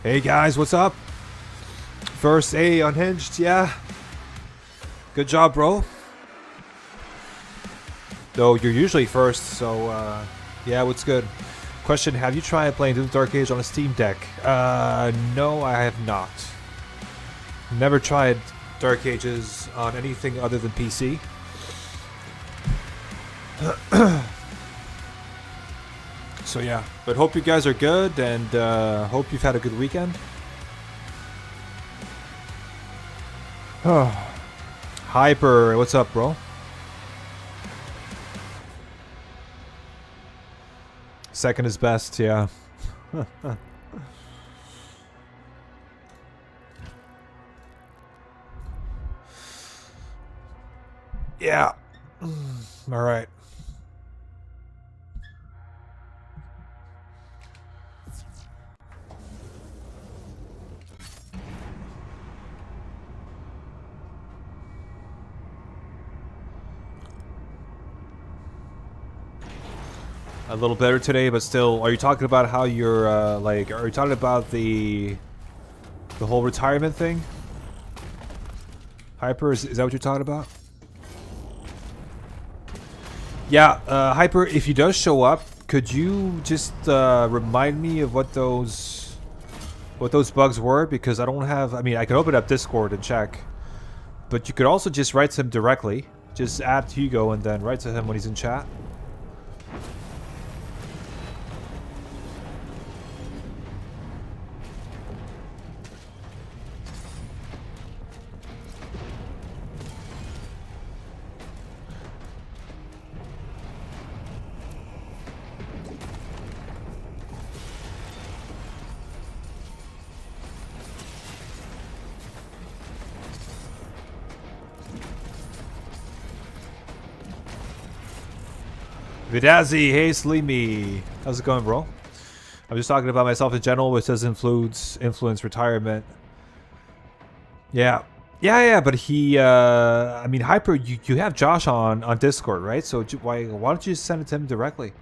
Hey guys, what's up? First A unhinged, yeah. Good job, bro. Though you're usually first, so yeah, what's good? Question, have you tried playing Doom Dark Age on a Steam Deck? No, I have not. Never tried Dark Ages on anything other than PC. So yeah, but hope you guys are good and hope you've had a good weekend. Hyper, what's up, bro? Second is best, yeah. Yeah. All right. A little better today, but still. Are you talking about how you're like? Are you talking about the whole retirement thing? Hyper, is that what you're talking about? Yeah, Hyper. If he does show up, could you just remind me of what those bugs were? Because I don't have. I mean, I could open up Discord and check, but you could also just write to him directly. Just add Hugo and then write to him when he's in chat. Vidazi, hey Sleemy. How's it going, bro? I'm just talking about myself in general, which does influence retirement. Yeah. Yeah, but he, I mean, Hyper, you have Josh on Discord, right? So why don't you just send it to him directly?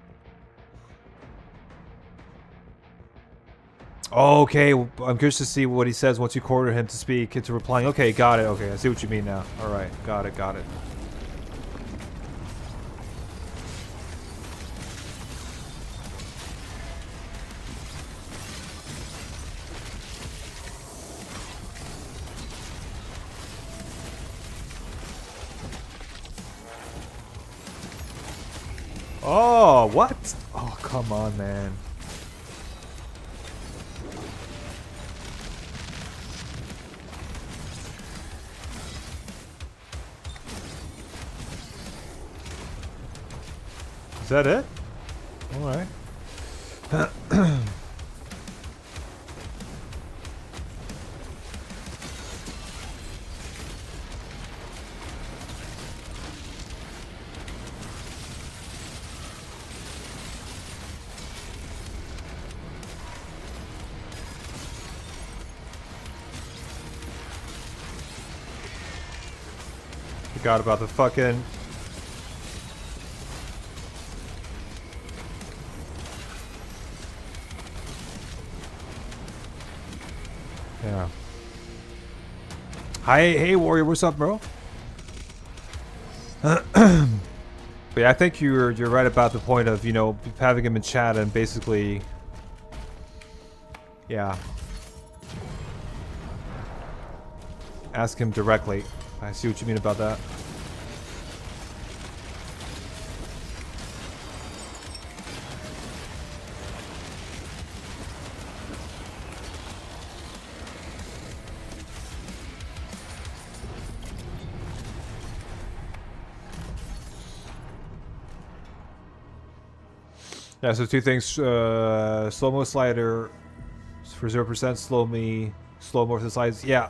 Okay, I'm curious to see what he says once you corner him to speak into replying. Okay, got it. Okay, I see what you mean now. All right, got it. Oh, what? Oh, come on, man. Is that it? All right. Forgot about the fucking... Yeah. Hi, hey Warrior, what's up, bro? But yeah, I think you're right about the point of, you know, having him in chat and basically, yeah, ask him directly. I see what you mean about that. Yeah, so two things. Slow-mo slider for 0%, slow-mo for the slides. Yeah.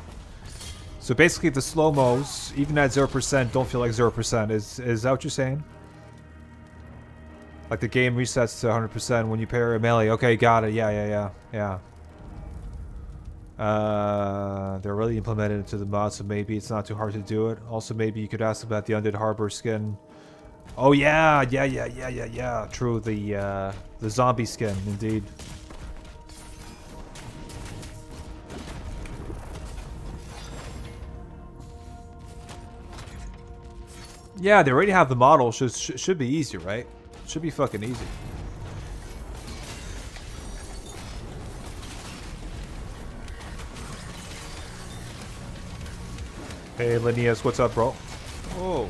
So basically the slow-mos, even at 0%, don't feel like 0%. Is that what you're saying? Like the game resets to 100% when you pair a melee. Okay, got it. Yeah. They're really implemented into the mod, so maybe it's not too hard to do it. Also, maybe you could ask about the Undead Harbor skin. Oh yeah. True, the zombie skin, indeed. Yeah, they already have the model. Should be easy, right? Should be fucking easy. Hey, Linneas, what's up, bro? Oh.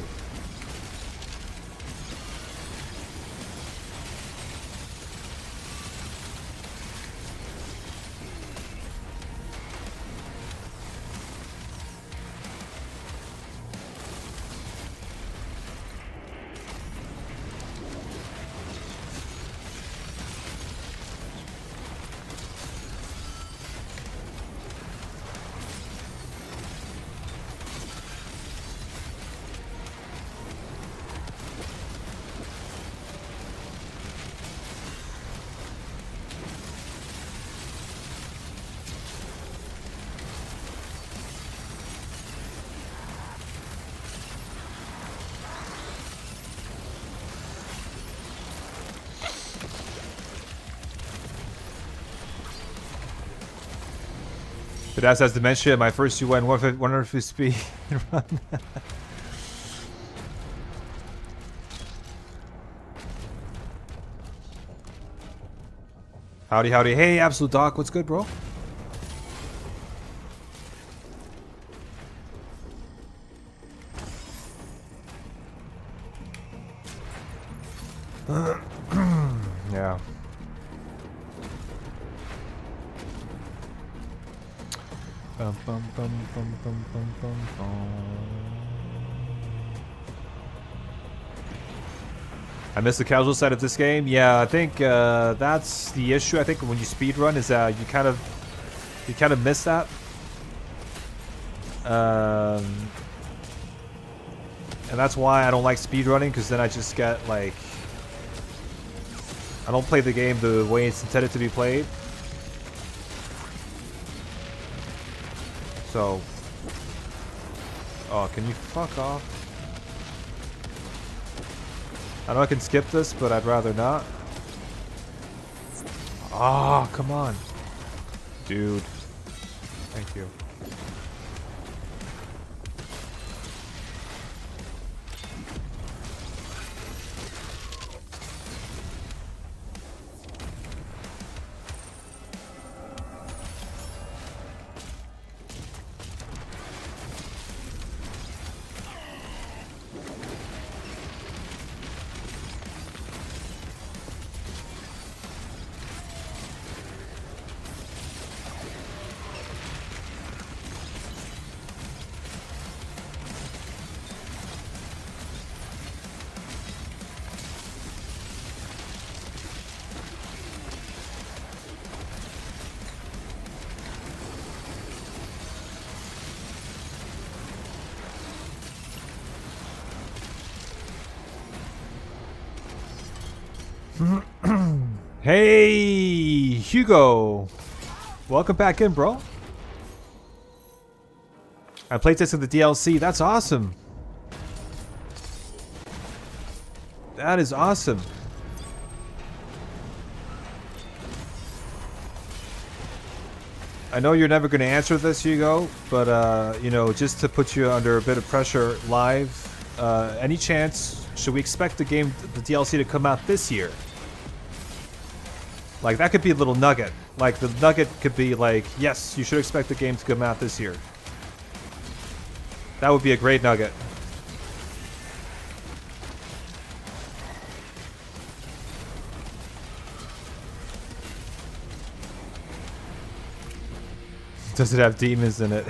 But as has dementia, my first UN 150 speed run. Howdy, howdy. Hey, Absolute Doc, what's good, bro? Yeah. Bum, bum, bum, bum, bum, bum, bum, bum. I missed the casual side of this game. Yeah, I think that's the issue. I think when you speedrun is that you kind of miss that. And that's why I don't like speedrunning, because then I just get like, I don't play the game the way it's intended to be played. So, oh, can you fuck off? I know I can skip this, but I'd rather not. Ah, oh, come on. Dude. Thank you. Hey, Hugo. Welcome back in, bro. I played this in the DLC. That's awesome. That is awesome. I know you're never going to answer this, Hugo, but, you know, just to put you under a bit of pressure live, any chance, should we expect the DLC to come out this year? Like, that could be a little nugget. Like, the nugget could be like, yes, you should expect the game to come out this year. That would be a great nugget. Does it have demons in it?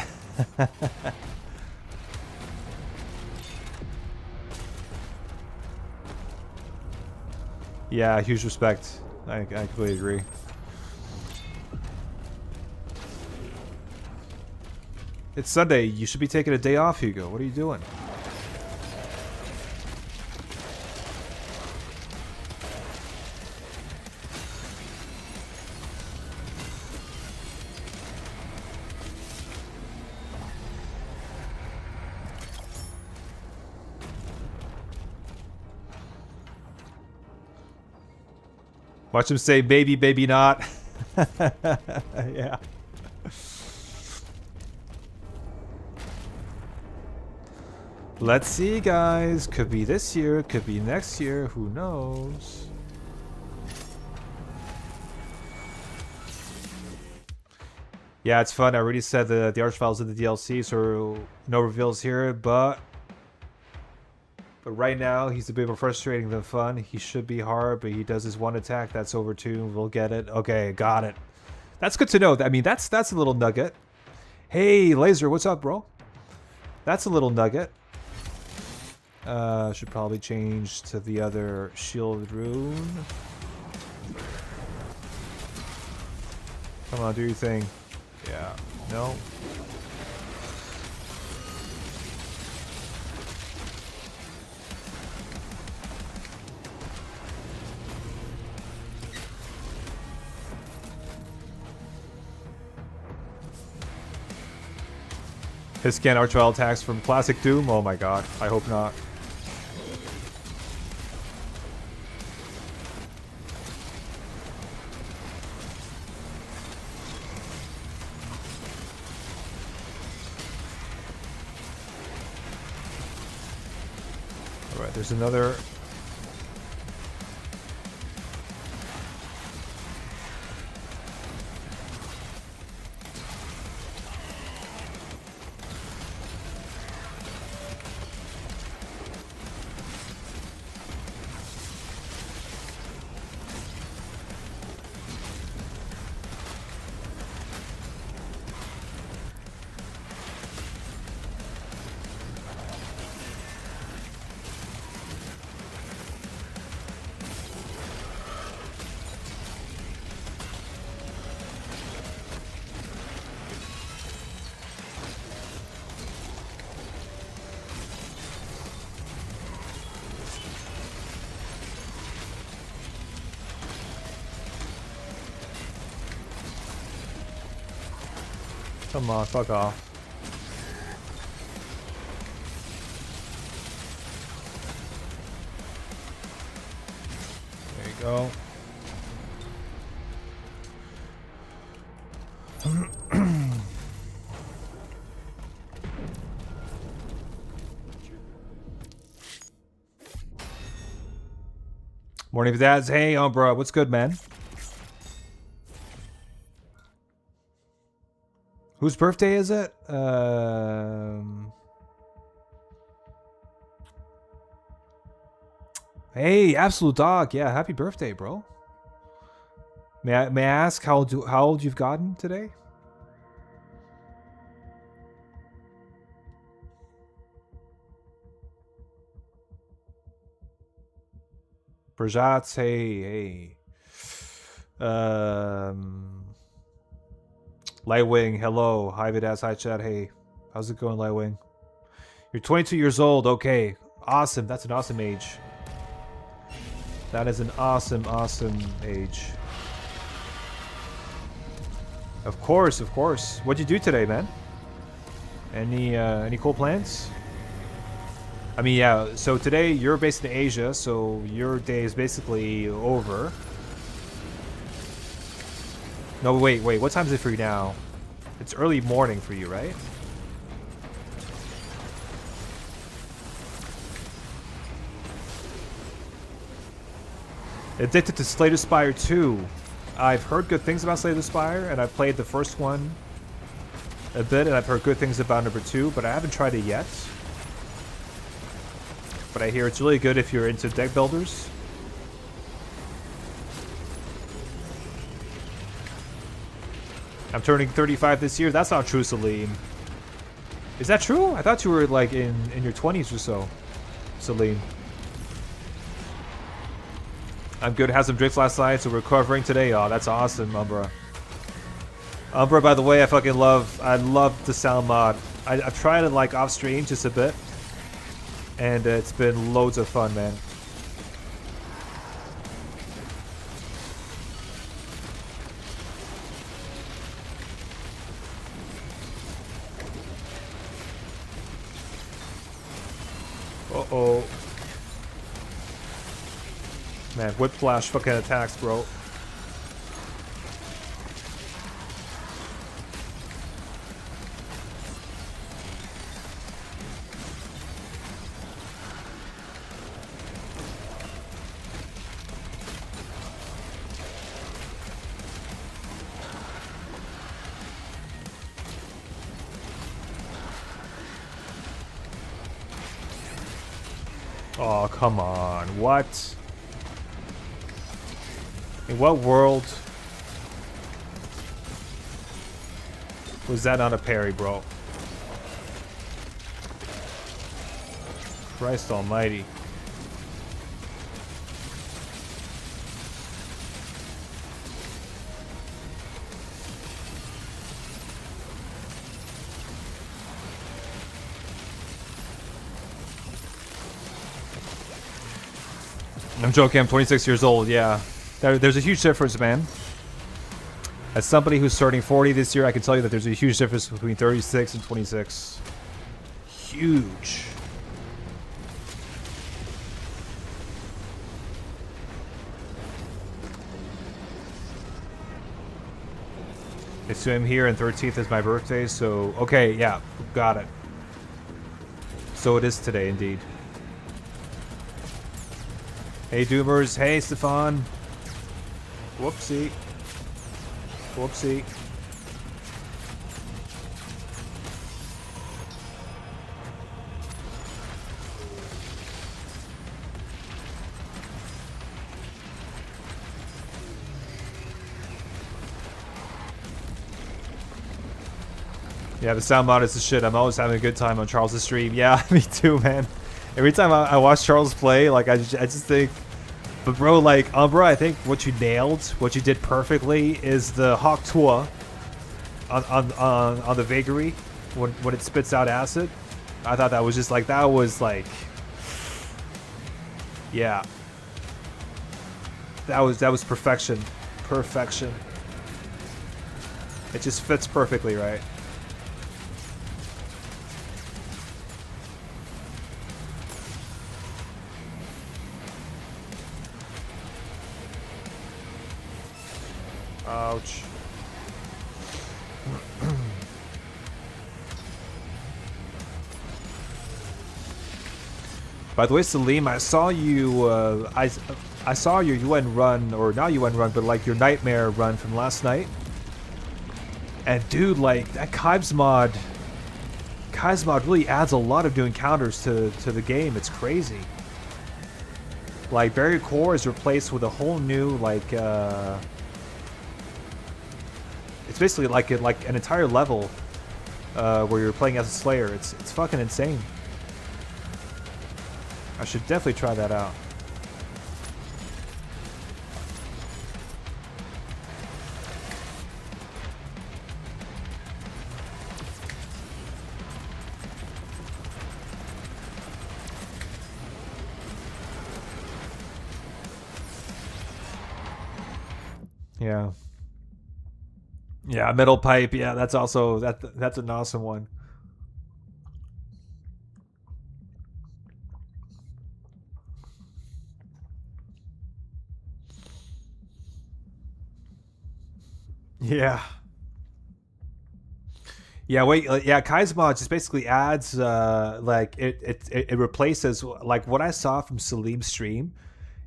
Yeah, huge respect. I completely agree. It's Sunday. You should be taking a day off, Hugo. What are you doing? Watch him say, "Baby, baby, not." Yeah. Let's see, guys. Could be this year, could be next year. Who knows? Yeah, it's fun. I already said the Archvile's in the DLC, so no reveals here, but right now he's a bit more frustrating than fun. He should be hard, but he does his one attack. That's over 2. We'll get it. Okay, got it. That's good to know. I mean, that's a little nugget. Hey, Laser, what's up, bro? That's a little nugget. Should probably change to the other shield rune. Come on, do your thing. Yeah. No. His scan Archvile attacks from classic Doom? Oh my god. I hope not. Alright, there's another. Come on, fuck off. There you go. Morning, dads. Hey, bro, what's good, man? Whose birthday is it? Hey, Absolute Dog. Yeah, happy birthday, bro. May I ask how old you've gotten today? Brajats, hey. Lightwing, hello. Hi, Vidas, hi, chat. Hey, how's it going, Lightwing? You're 22 years old. Okay, awesome. That's an awesome age. That is an awesome age. Of course. What'd you do today, man? Any cool plans? I mean, yeah. So today you're based in Asia, so your day is basically over. No, wait. What time is it for you now? It's early morning for you, right? Addicted to Slay the Spire 2. I've heard good things about Slay the Spire, and I've played the first one a bit, and I've heard good things about number 2, but I haven't tried it yet. But I hear it's really good if you're into deck builders. I'm turning 35 this year. That's not true, Celine. Is that true? I thought you were like in your 20s or so, Celine. I'm good. Had some drinks last night, so we're recovering today. Oh, that's awesome, Umbra. Umbra, by the way, I love the sound mod. I've tried it like off stream just a bit, and it's been loads of fun, man. Uh-oh. Man, whiplash fucking attacks, bro. Oh, come on. What? In what world was that not a parry, bro? Christ almighty. I'm joking, I'm 26 years old, yeah. There's a huge difference, man. As somebody who's starting 40 this year, I can tell you that there's a huge difference between 36 and 26. Huge. So I'm here and 13th is my birthday, so... Okay, yeah, got it. So it is today, indeed. Hey, Doomers. Hey, Stefan. Whoopsie. Whoopsie. Yeah, the sound mod is the shit. I'm always having a good time on Charles' stream. Yeah, me too, man. Every time I watch Charles play, like, I just think... But bro, like, Umbra, I think what you nailed, what you did perfectly is the Hawk Tua on the Vagary when it spits out acid. I thought that was just like, that was like... Yeah. That was perfection. Perfection. It just fits perfectly, right? Ouch. By the way, Salim, I saw you. I saw your UN run, or not UN run, but like your Nightmare run from last night. And dude, like that Kybes mod really adds a lot of new encounters to the game. It's crazy. Like Barrier Core is replaced with a whole new like. It's basically like an entire level where you're playing as a Slayer. It's fucking insane. I should definitely try that out. Yeah. Yeah, Metal Pipe. Yeah, that's also that's an awesome one. Yeah. Yeah, wait, yeah, Kai's mod just basically adds like it replaces like what I saw from Salim's stream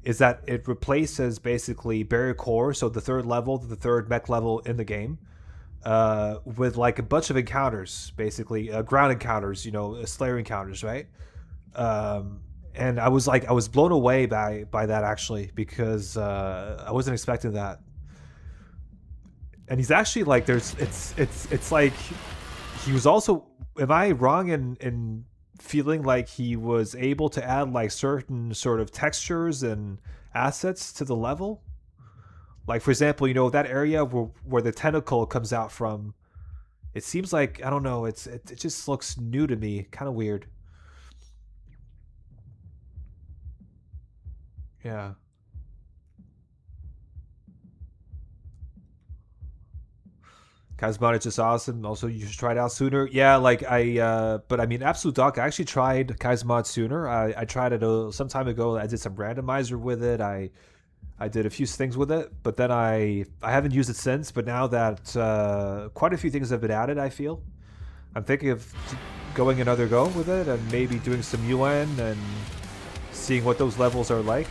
is that it replaces basically Barrier Core, so the third level, the third mech level in the game, with like a bunch of encounters, basically ground encounters, you know, Slayer encounters, right? And I was blown away by that actually because I wasn't expecting that. And he's actually like, it's like he was also. Am I wrong in feeling like he was able to add like certain sort of textures and assets to the level? Like for example, you know that area where the tentacle comes out from. It seems like I don't know. It just looks new to me. Kind of weird. Yeah. Kazmon is just awesome. Also, you should try it out sooner. Yeah, like but I mean, Absolute Doc. I actually tried Kazmod sooner. I tried it some time ago. I did some randomizer with it. I did a few things with it, but then I haven't used it since. But now that quite a few things have been added, I feel I'm thinking of going another go with it and maybe doing some UN and seeing what those levels are like.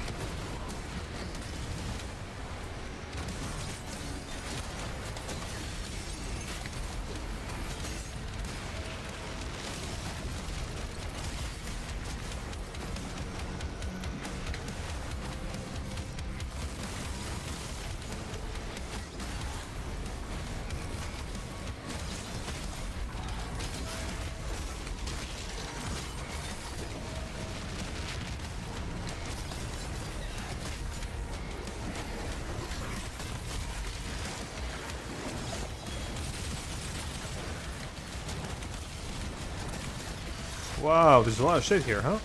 Wow, there's a lot of shit here, huh?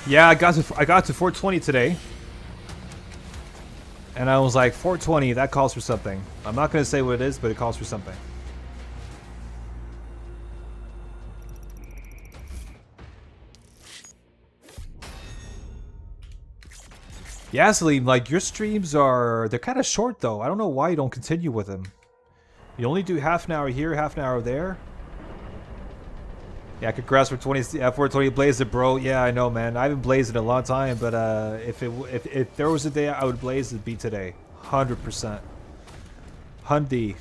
Yeah, I got to 420 today, and I was like, 420. That calls for something. I'm not gonna say what it is, but it calls for something. Yeah, Salim, like your streams they're kind of short though. I don't know why you don't continue with them. You only do half an hour here, half an hour there. Yeah, congrats for 420 blaze it, bro. Yeah, I know, man. I haven't blazed in a long time, but if there was a day I would blaze, it'd be today, 100%. Hundy.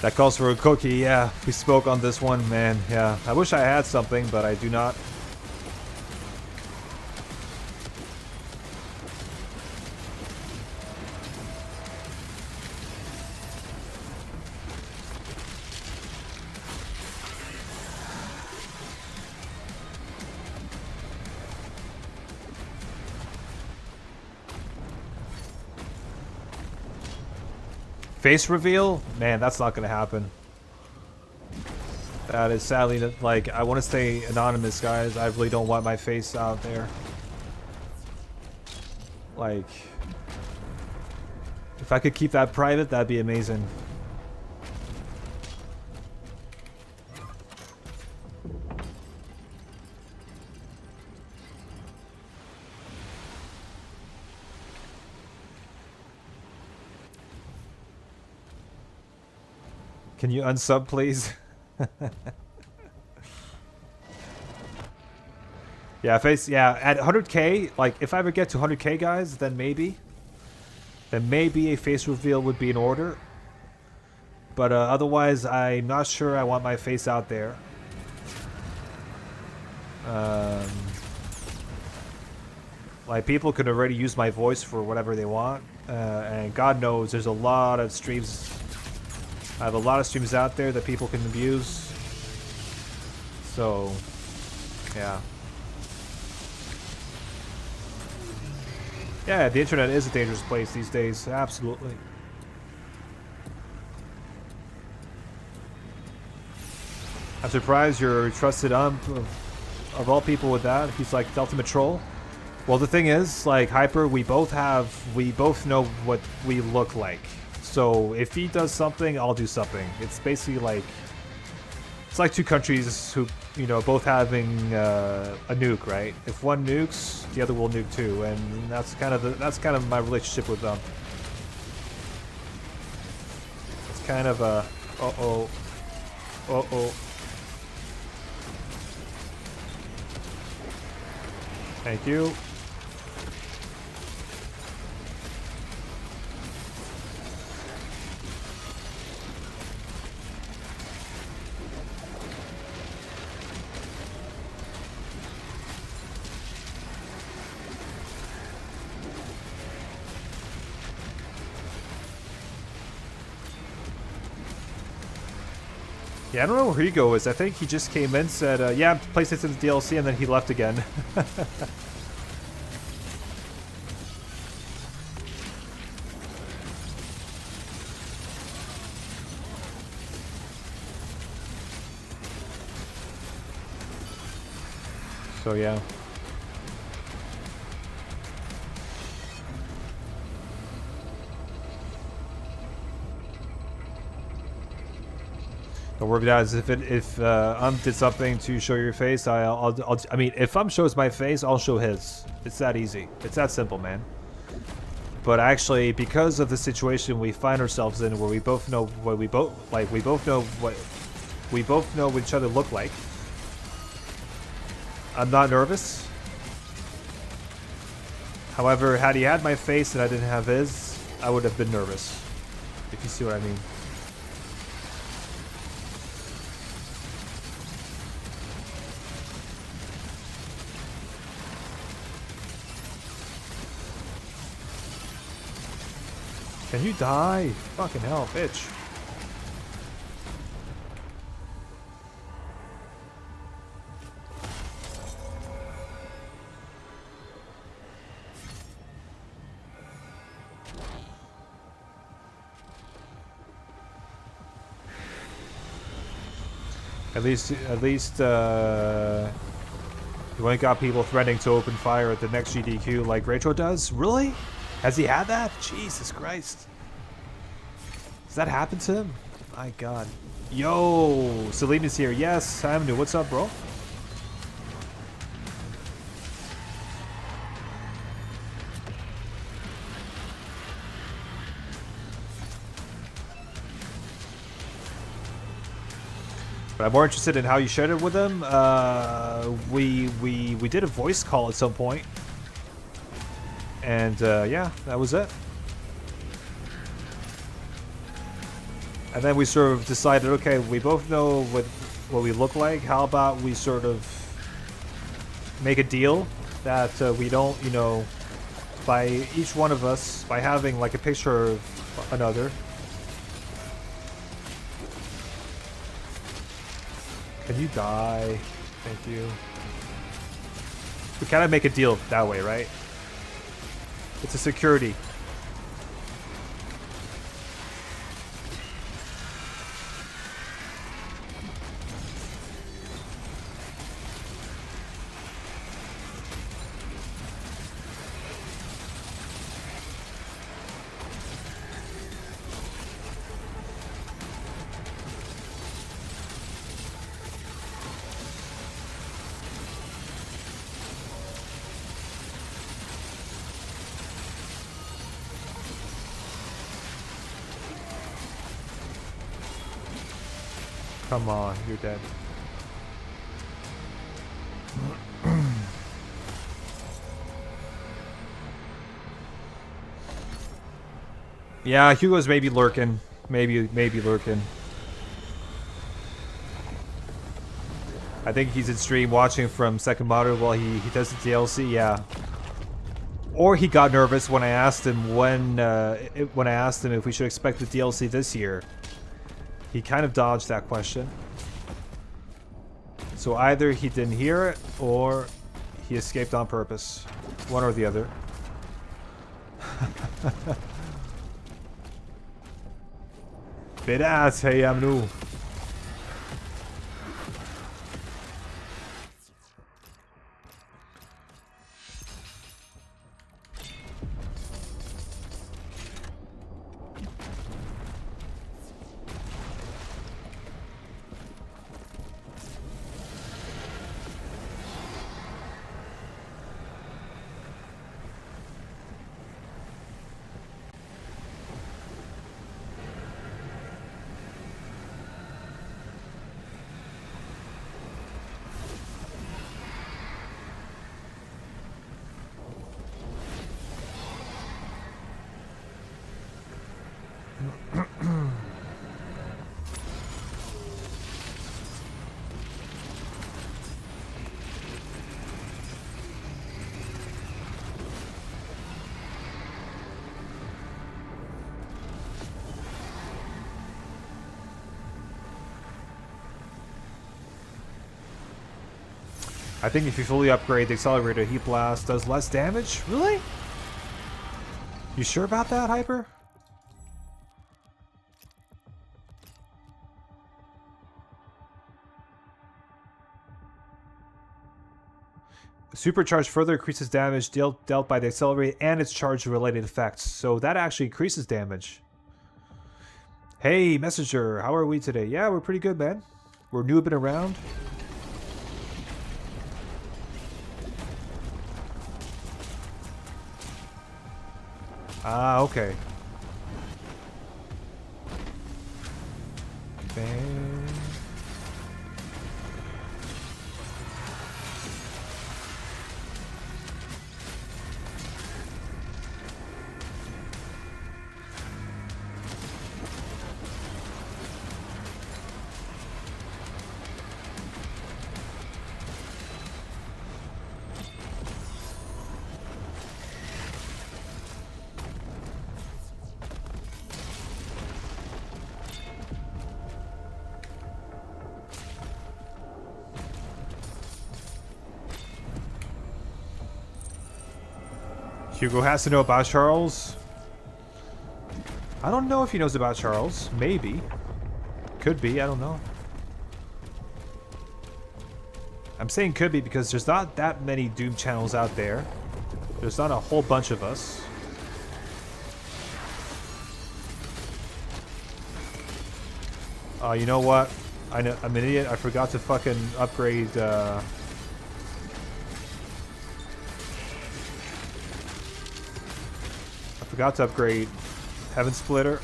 That calls for a cookie, yeah. We spoke on this one, man. Yeah, I wish I had something, but I do not. Face reveal? Man, that's not gonna happen. That is sadly, like, I want to stay anonymous, guys. I really don't want my face out there. Like, if I could keep that private, that'd be amazing. Can you unsub, please? Yeah, at 100k, like, if I ever get to 100k, guys, then maybe a face reveal would be in order. But otherwise, I'm not sure I want my face out there. Like, people can already use my voice for whatever they want, and God knows there's a lot of streams. I have a lot of streams out there that people can abuse. So, yeah. Yeah, the internet is a dangerous place these days. Absolutely. I'm surprised your trusted of all people with that. He's like the ultimate troll. Well, the thing is, like, Hyper, we both know what we look like. So if he does something, I'll do something. It's basically like, it's like two countries who, you know, both having a nuke, right? If one nukes, the other will nuke too, and that's kind of my relationship with them. It's kind of a uh-oh. Thank you. Yeah, I don't know where Hugo is. I think he just came in, said, yeah, PlayStation's DLC, and then he left again. So, yeah. Don't worry, guys. If did something to show your face, I mean, if shows my face, I'll show his. It's that easy. It's that simple, man. But actually, because of the situation we find ourselves in, where we both know what we both like, we both know what each other look like. I'm not nervous. However, had he had my face and I didn't have his, I would have been nervous. If you see what I mean. Can you die? Fucking hell, bitch. At least, you ain't got people threatening to open fire at the next GDQ like Rachel does? Really? Has he had that? Jesus Christ. Does that happen to him? My God. Yo, Selena's here. Yes, I'm new. What's up, bro? But I'm more interested in how you shared it with him. We did a voice call at some point. And yeah, that was it. And then we sort of decided, okay, we both know what we look like. How about we sort of make a deal that we don't, you know, by each one of us, by having like a picture of another. Can you die? Thank you. We kind of make a deal that way, right? It's a security. Come on, you're dead. Yeah, Hugo's maybe lurking. Maybe lurking. I think he's in stream watching from second monitor while he does the DLC, yeah. Or he got nervous when I asked him when I asked him if we should expect the DLC this year. He kind of dodged that question. So either he didn't hear it, or he escaped on purpose. One or the other. Badass, hey, I'm new. I think if you fully upgrade, the accelerator heat blast does less damage. Really? You sure about that, Hyper? Supercharge further increases damage dealt by the accelerator and its charge-related effects. So that actually increases damage. Hey, Messenger, how are we today? Yeah, we're pretty good, man. We're new, been around. Ah, okay. Bang. Hugo has to know about Charles. I don't know if he knows about Charles. Maybe. Could be. I don't know. I'm saying could be because there's not that many Doom channels out there. There's not a whole bunch of us. You know what? I'm an idiot. I forgot to fucking upgrade... Forgot to upgrade Heaven Splitter.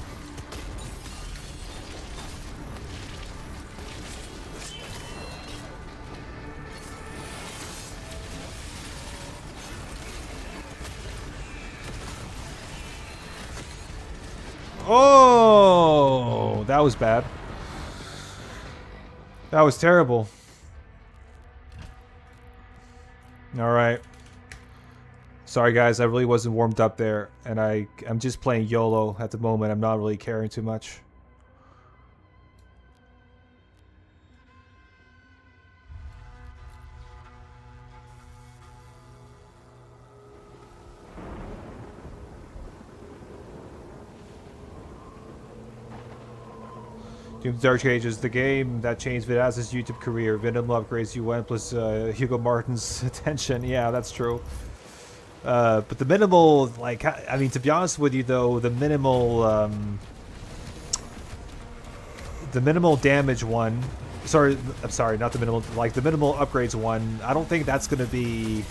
Oh, that was bad. That was terrible. All right. Sorry guys, I really wasn't warmed up there, and I'm just playing YOLO at the moment. I'm not really caring too much. Doom Dark Ages, the game that changed Vidaz's YouTube career. Venom upgrades UN plus Hugo Martin's attention. Yeah, that's true. But the minimal, like, I mean, to be honest with you, though, the minimal damage one, I'm sorry, not the minimal, like, the minimal upgrades one, I don't think that's going to be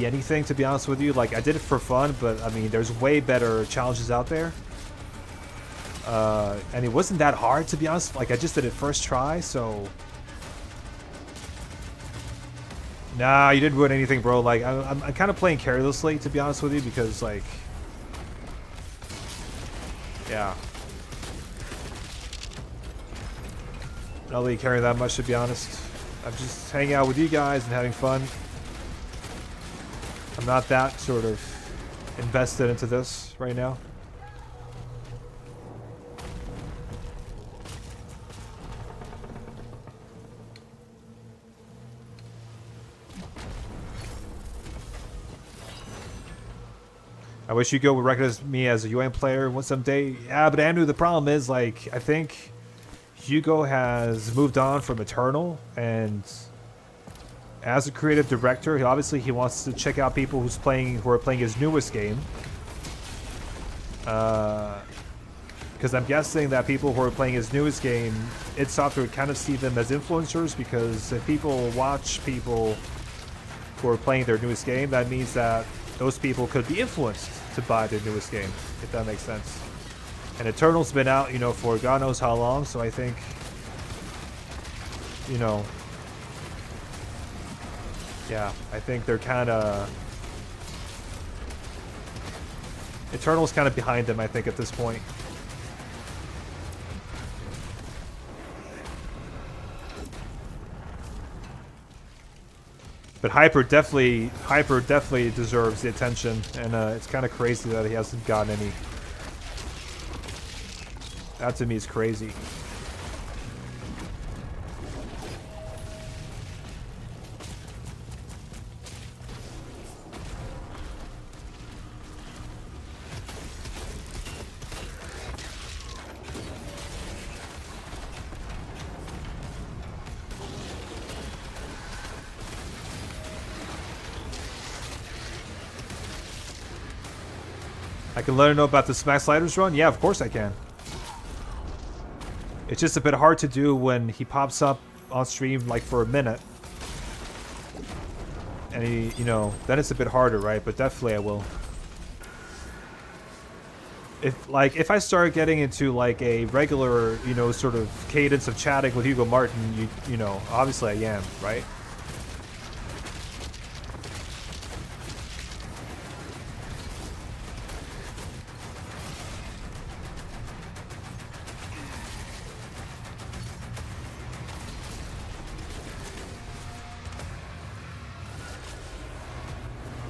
anything, to be honest with you. Like, I did it for fun, but, I mean, there's way better challenges out there. And it wasn't that hard, to be honest. Like, I just did it first try, so... Nah, you didn't ruin anything, bro. Like, I'm kind of playing carelessly, to be honest with you, because, like... Yeah. Not really caring that much, to be honest. I'm just hanging out with you guys and having fun. I'm not that sort of invested into this right now. I wish Hugo would recognize me as a UN player someday. Yeah, but Andrew, the problem is, like, I think Hugo has moved on from Eternal, and as a creative director, he wants to check out people who are playing his newest game. Because I'm guessing that people who are playing his newest game, id Software would kind of see them as influencers, because if people watch people who are playing their newest game, that means that those people could be influenced to buy their newest game, if that makes sense. And Eternal's been out, you know, for God knows how long, so I think, you know, yeah, I think they're kind of... Eternal's kind of behind them, I think, at this point. But Hyper definitely deserves the attention, and it's kind of crazy that he hasn't gotten any. That to me is crazy. I can let her know about the Smack Sliders run? Yeah, of course I can. It's just a bit hard to do when he pops up on stream like for a minute. And you know, then it's a bit harder, right? But definitely I will. If I start getting into like a regular, you know, sort of cadence of chatting with Hugo Martin, you know, obviously I am, right?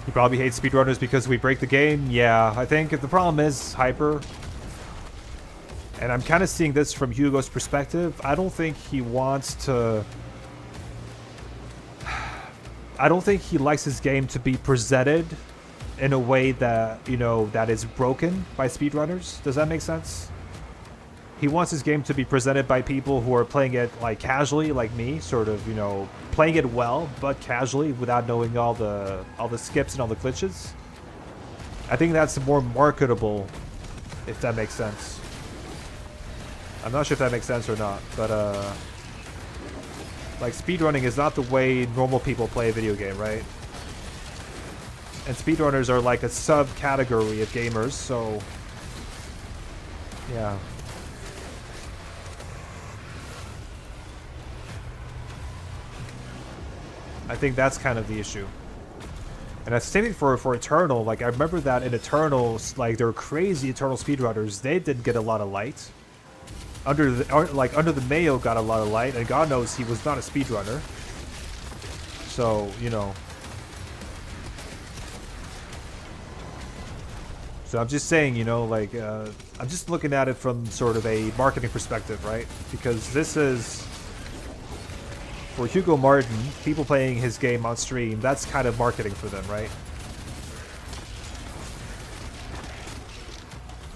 He probably hates speedrunners because we break the game. Yeah, I think if the problem is hyper, and I'm kind of seeing this from Hugo's perspective, I don't think he wants to... I don't think he likes his game to be presented in a way that, you know, that is broken by speedrunners. Does that make sense? He wants his game to be presented by people who are playing it like casually, like me, sort of, you know, playing it well but casually without knowing all the skips and all the glitches. I think that's more marketable, if that makes sense. I'm not sure if that makes sense or not, but like speedrunning is not the way normal people play a video game, right? And speedrunners are like a subcategory of gamers, so yeah. I think that's kind of the issue. And that's the same thing for Eternal. Like, I remember that in Eternal, like, there were crazy Eternal speedrunners. They didn't get a lot of light. Under the Mayo got a lot of light, and God knows he was not a speedrunner. So, you know. So I'm just saying, you know, like, I'm just looking at it from sort of a marketing perspective, right? Because this is... For Hugo Martin, people playing his game on stream, that's kind of marketing for them, right?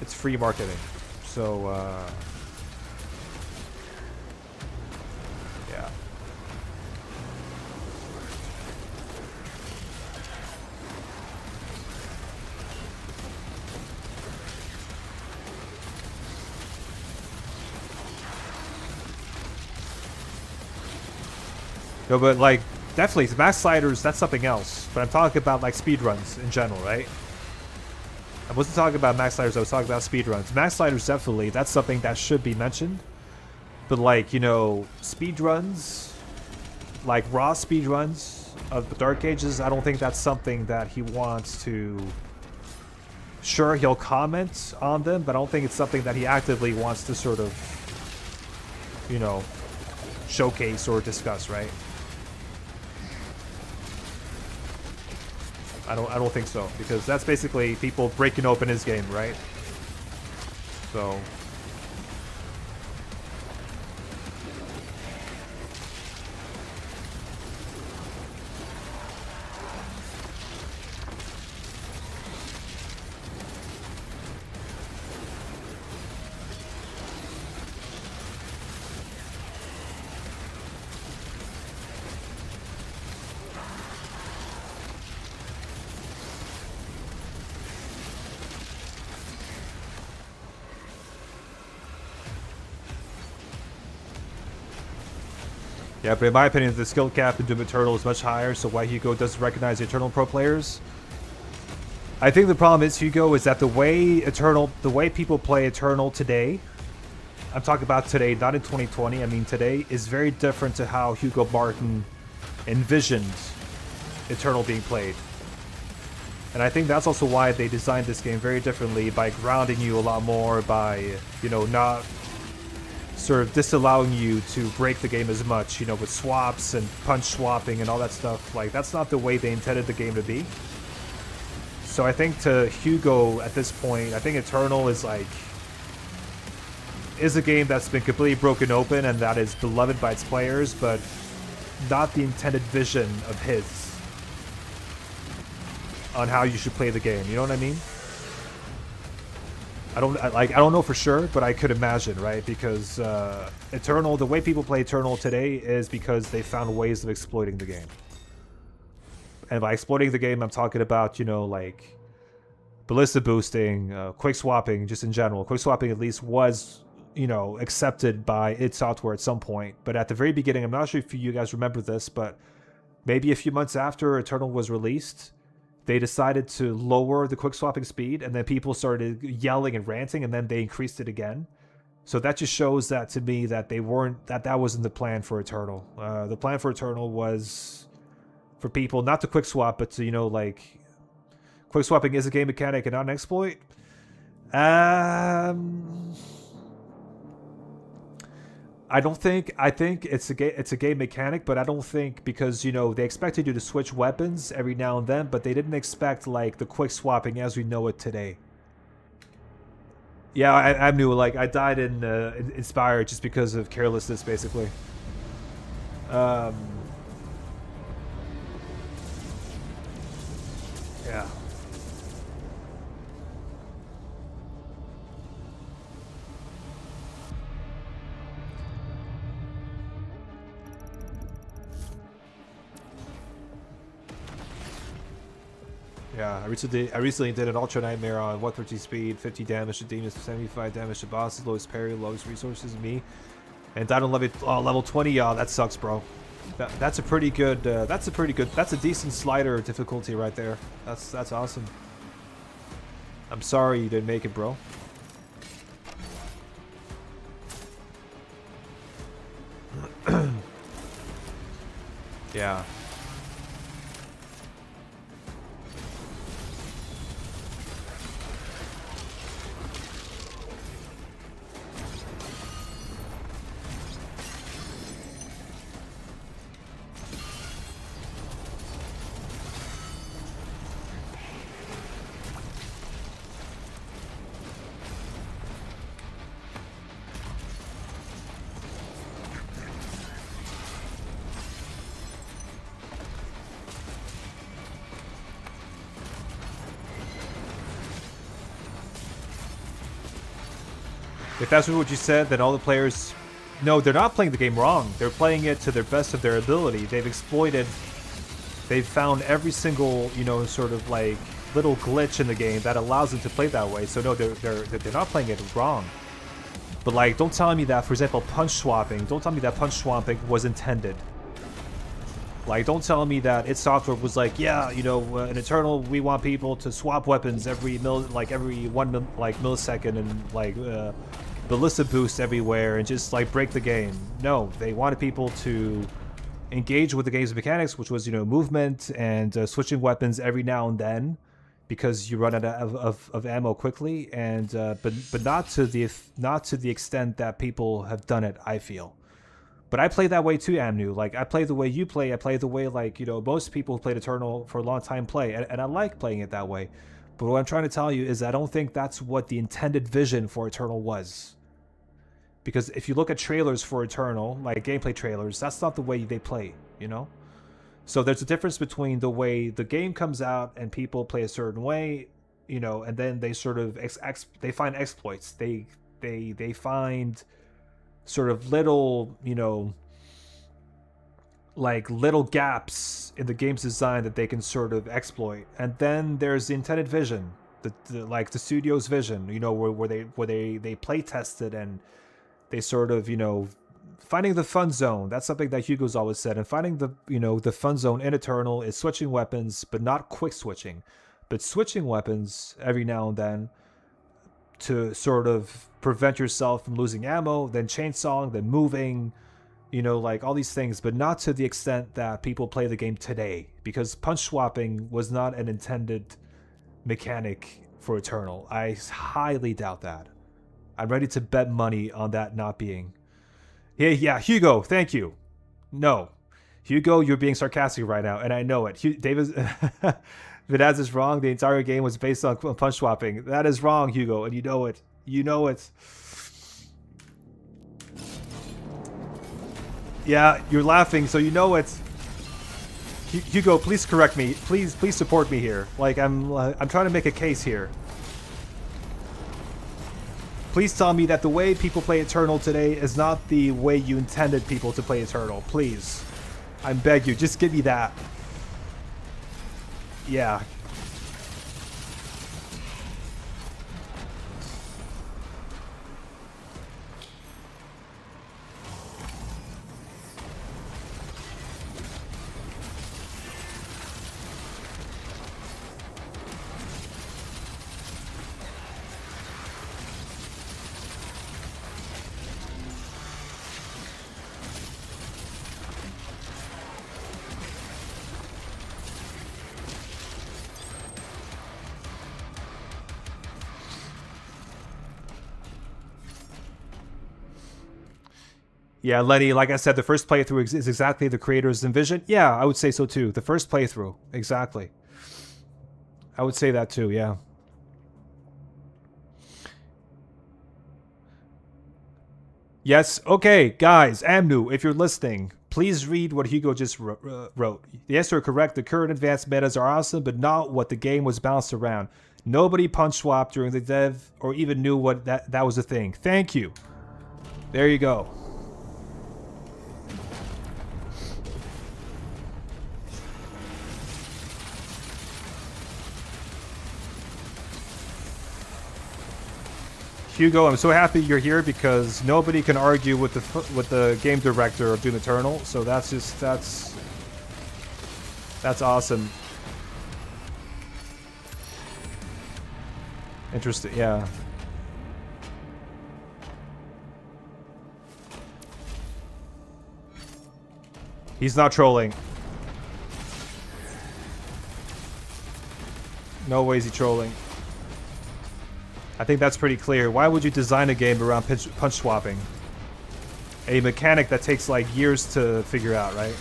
It's free marketing. So, yeah. No, but like, definitely, the max sliders, that's something else. But I'm talking about like speedruns in general, right? I wasn't talking about max sliders, I was talking about speedruns. Max sliders, definitely, that's something that should be mentioned. But like, you know, speedruns, like raw speedruns of the Dark Ages, I don't think that's something that he wants to... Sure, he'll comment on them, but I don't think it's something that he actively wants to sort of, you know, showcase or discuss, right? I don't think so, because that's basically people breaking open his game, right? So yeah, but in my opinion, the skill cap in Doom Eternal is much higher, so why Hugo doesn't recognize the Eternal Pro players? I think the problem is, Hugo, is that the way people play Eternal today, I'm talking about today, not in 2020, I mean today, is very different to how Hugo Martin envisioned Eternal being played. And I think that's also why they designed this game very differently, by grounding you a lot more, by, you know, not sort of disallowing you to break the game as much, you know, with swaps and punch swapping and all that stuff. Like, that's not the way they intended the game to be. So I think to Hugo at this point, I think Eternal is like... is a game that's been completely broken open and that is beloved by its players, but not the intended vision of his on how you should play the game. You know what I mean? I don't know for sure, but I could imagine, right? Because Eternal, the way people play Eternal today is because they found ways of exploiting the game. And by exploiting the game, I'm talking about, you know, like ballista boosting, quick swapping, just in general. Quick swapping at least was, you know, accepted by id Software at some point. But at the very beginning, I'm not sure if you guys remember this, but maybe a few months after Eternal was released, they decided to lower the quick swapping speed, and then people started yelling and ranting, and then they increased it again. So that just shows that to me that that wasn't the plan for Eternal. The plan for Eternal was for people not to quick swap, but to, like, quick swapping is a game mechanic and not an exploit. I think it's a game mechanic, but I don't think, because they expected you to switch weapons every now and then, but they didn't expect like the quick swapping as we know it today. Yeah, I knew, like, I died in Inspired just because of carelessness, basically. Yeah. Yeah, I recently did an Ultra Nightmare on 130 speed, 50 damage to demons, 75 damage to bosses, lowest parry, lowest resources, me. And died on level 20, that sucks, bro. That's a pretty good, that's a decent slider difficulty right there. That's awesome. I'm sorry you didn't make it, bro. Yeah. If that's what you said, then all the players... No, they're not playing the game wrong. They're playing it to the best of their ability. They've found every single, sort of like little glitch in the game that allows them to play that way. So no, they're not playing it wrong. But like, don't tell me that, for example, punch swapping was intended. Like, don't tell me that id Software was like, yeah, in Eternal, we want people to swap weapons every 1 millisecond, and like ballista boost everywhere, and just like break the game. No, they wanted people to engage with the game's mechanics, which was movement and switching weapons every now and then, because you run out of ammo quickly, and but not to the extent that people have done it, I feel. But I play that way too, Amnu. Like, I play the way you play. I play the way, like, most people who played Eternal for a long time play. And I like playing it that way. But what I'm trying to tell you is I don't think that's what the intended vision for Eternal was. Because if you look at trailers for Eternal, like gameplay trailers, that's not the way they play, So there's a difference between the way the game comes out and people play a certain way, and then they sort of they find exploits. They find sort of little, like little gaps in the game's design that they can sort of exploit. And then there's the intended vision, the studio's vision, where they play tested, and they sort of, finding the fun zone. That's something that Hugo's always said. And finding the fun zone in Eternal is switching weapons, but not quick switching, but switching weapons every now and then to sort of prevent yourself from losing ammo, then chainsawing, then moving, like all these things, but not to the extent that people play the game today, because punch swapping was not an intended mechanic for Eternal. I highly doubt that. I'm ready to bet money on that not being. Yeah, Hugo, thank you. No. Hugo, you're being sarcastic right now, and I know it. David Vinaz is wrong. The entire game was based on punch swapping. That is wrong, Hugo, and you know it. You know it. Yeah, you're laughing, so you know it. Hugo, please correct me. Please support me here. Like, I'm trying to make a case here. Please tell me that the way people play Eternal today is not the way you intended people to play Eternal. Please. I beg you, just give me that. Yeah. Yeah, Lenny, like I said, the first playthrough is exactly the creator's envision. Yeah, I would say so too. The first playthrough, exactly. I would say that too, yeah. Yes, okay, guys, Amnu, if you're listening, please read what Hugo just wrote. Yes, you're correct. The current advanced metas are awesome, but not what the game was bounced around. Nobody punch swapped during the dev or even knew what that was a thing. Thank you. There you go. Hugo, I'm so happy you're here because nobody can argue with the game director of Doom Eternal. So that's awesome. Interesting, yeah. He's not trolling. No way is he trolling. I think that's pretty clear. Why would you design a game around punch swapping? A mechanic that takes like years to figure out, right?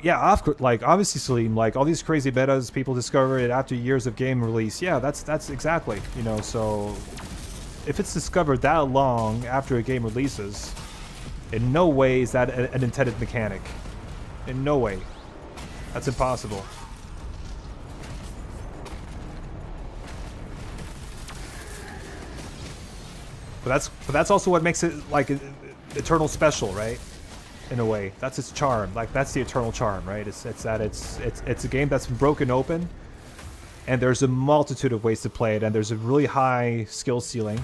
Yeah, like obviously, Salim, like all these crazy metas, people discover it after years of game release. Yeah, that's exactly, you know. So if it's discovered that long after a game releases, in no way is that an intended mechanic. In no way, that's impossible. But that's also what makes it like Eternal special, right? In a way, that's its charm. Like that's the Eternal charm, right? It's that it's a game that's been broken open, and there's a multitude of ways to play it, and there's a really high skill ceiling.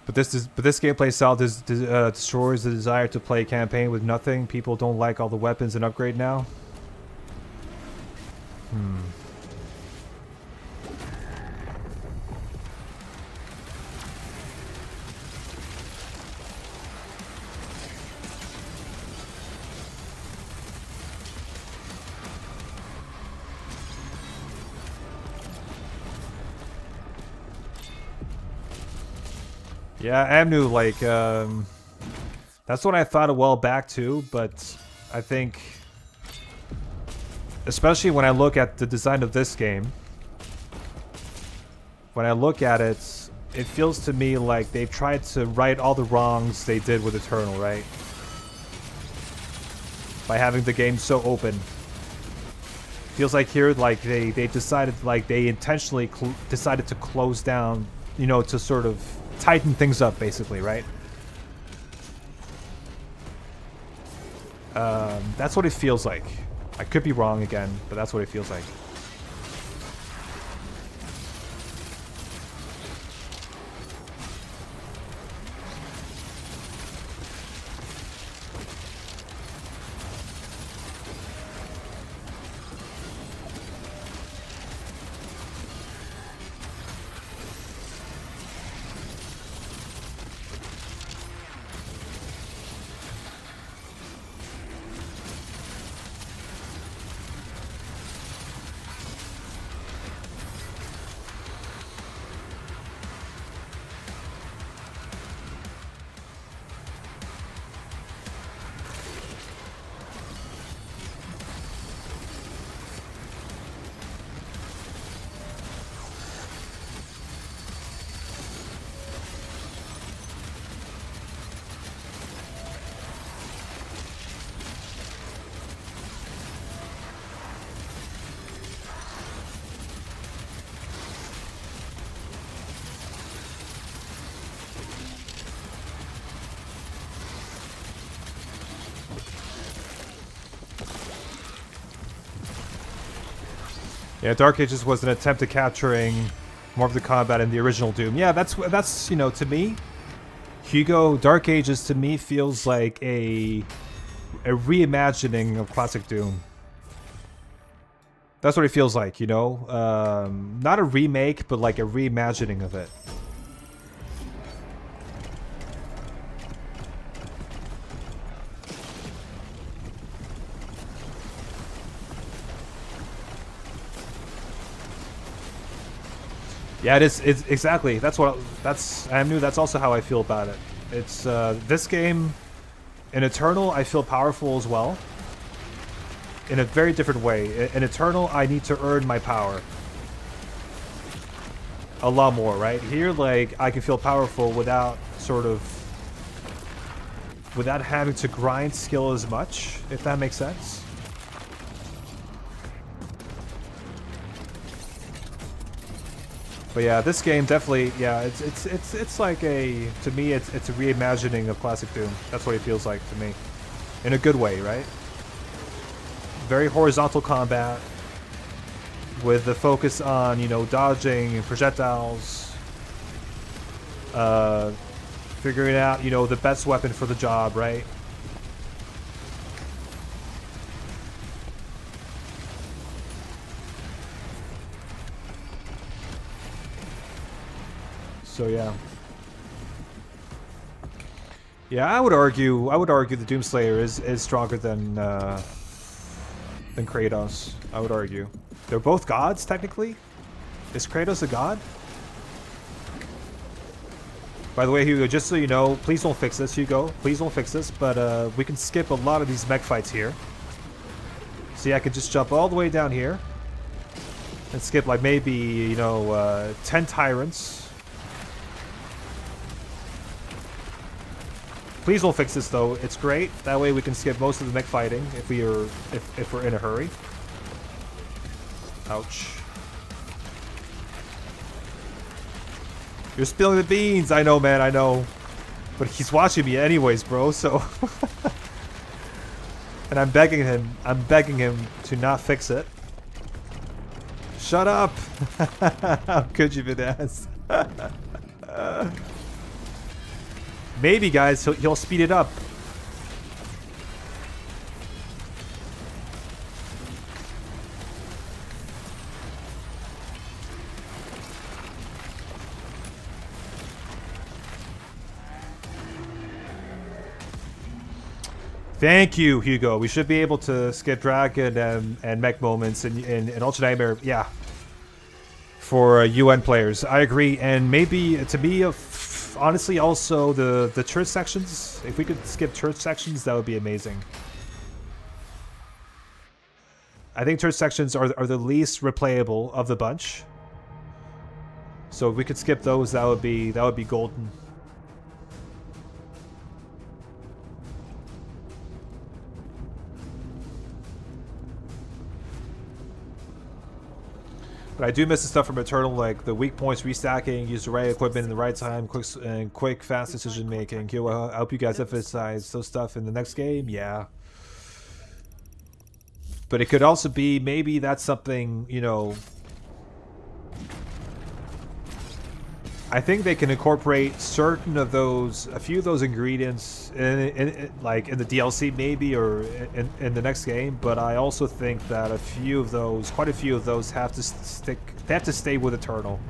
But this gameplay style destroys the desire to play a campaign with nothing. People don't like all the weapons and upgrade now. Yeah, Amnu, like, that's what I thought a while back too, but I think, especially when I look at the design of this game, when I look at it, it feels to me like they've tried to right all the wrongs they did with Eternal, right? By having the game so open. Feels like here, like, they decided, like, they intentionally decided to close down, you know, to sort of tighten things up, basically, right? That's what it feels like. I could be wrong again, but that's what it feels like. Yeah, Dark Ages was an attempt at capturing more of the combat in the original Doom. Yeah, that's you know, to me, Hugo, Dark Ages to me feels like a reimagining of classic Doom. That's what it feels like, you know? Not a remake, but like a reimagining of it. Yeah, it's exactly. I knew that's also how I feel about it. It's this game in Eternal I feel powerful as well. In a very different way. In Eternal I need to earn my power. A lot more, right? Here like I can feel powerful without without having to grind skill as much, if that makes sense. But yeah, this game definitely, yeah, it's like to me it's a reimagining of classic Doom. That's what it feels like to me, in a good way, right? Very horizontal combat with the focus on, you know, dodging and projectiles, figuring out, you know, the best weapon for the job, right? So yeah. Yeah, I would argue the Doomslayer is stronger than Kratos. I would argue. They're both gods, technically. Is Kratos a god? By the way, Hugo, just so you know, please don't fix this, Hugo. Please don't fix this, but we can skip a lot of these mech fights here. See, I could just jump all the way down here and skip like maybe, you know, 10 tyrants. Please don't fix this though. It's great. That way we can skip most of the mech fighting if we're in a hurry. Ouch. You're spilling the beans. I know, man. I know. But he's watching me anyways, bro. So, and I'm begging him to not fix it. Shut up. How could you be that? Maybe, guys, he'll speed it up. Thank you, Hugo. We should be able to skip Dragon and mech moments in Ultra Nightmare. Yeah. For UN players. I agree. And maybe, to me, honestly, also the church sections. If we could skip church sections, that would be amazing. I think church sections are the least replayable of the bunch. So if we could skip those, that would be golden. But I do miss the stuff from Eternal, like the weak points restacking, use the right equipment in the right time, quick, fast decision making. I hope you guys emphasize those stuff in the next game. Yeah. But it could also be, maybe that's something, you know, I think they can incorporate a few of those ingredients like in the DLC maybe, or in the next game. But I also think that quite a few of those have to stay with Eternal,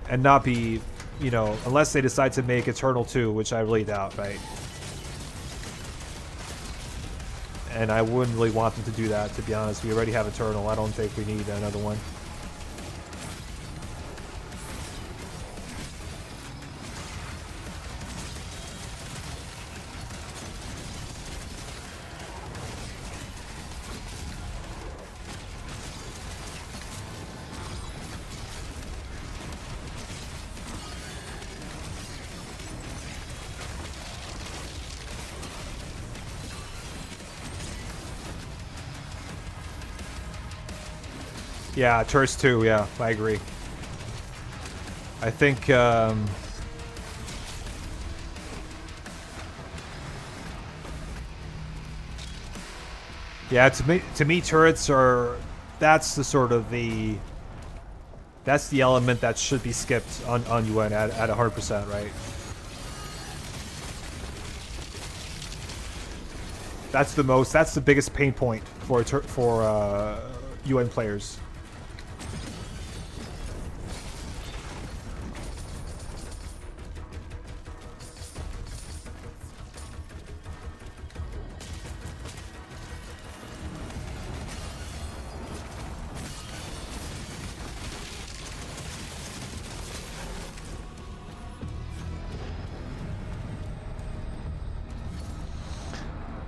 and not be, you know, unless they decide to make Eternal 2, which I really doubt, right? And I wouldn't really want them to do that, to be honest. We already have Eternal. I don't think we need another one. Yeah, Turst 2, yeah, I agree. I think, yeah, to me, turrets are that's the sort of that's the element that should be skipped on UN at 100%, right? That's the biggest pain point for UN players.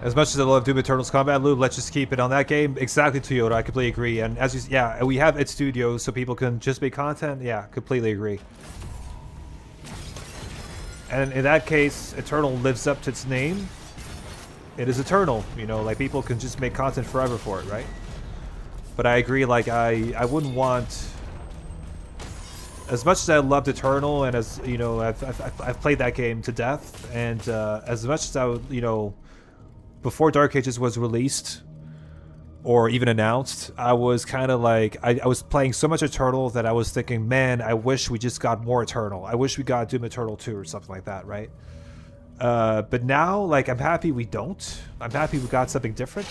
As much as I love Doom Eternal's combat loop, let's just keep it on that game. Exactly, Toyota. I completely agree. And as you, yeah, we have its studios so people can just make content. Yeah, completely agree. And in that case, Eternal lives up to its name. It is Eternal. You know, like people can just make content forever for it, right? But I agree. Like I wouldn't want. As much as I loved Eternal, and as you know, I've played that game to death, and as much as I would, you know. Before Dark Ages was released, or even announced, I was kind of like, I was playing so much Eternal that I was thinking, man, I wish we just got more Eternal. I wish we got Doom Eternal 2 or something like that, right? But now, like, I'm happy we don't. I'm happy we got something different.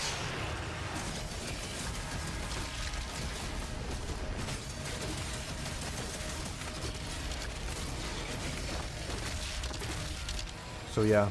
So, yeah.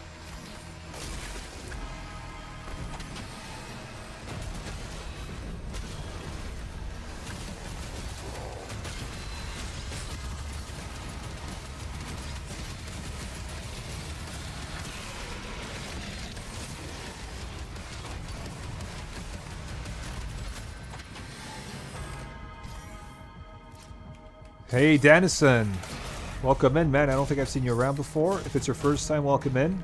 Hey, Dennison. Welcome in, man. I don't think I've seen you around before. If it's your first time, welcome in.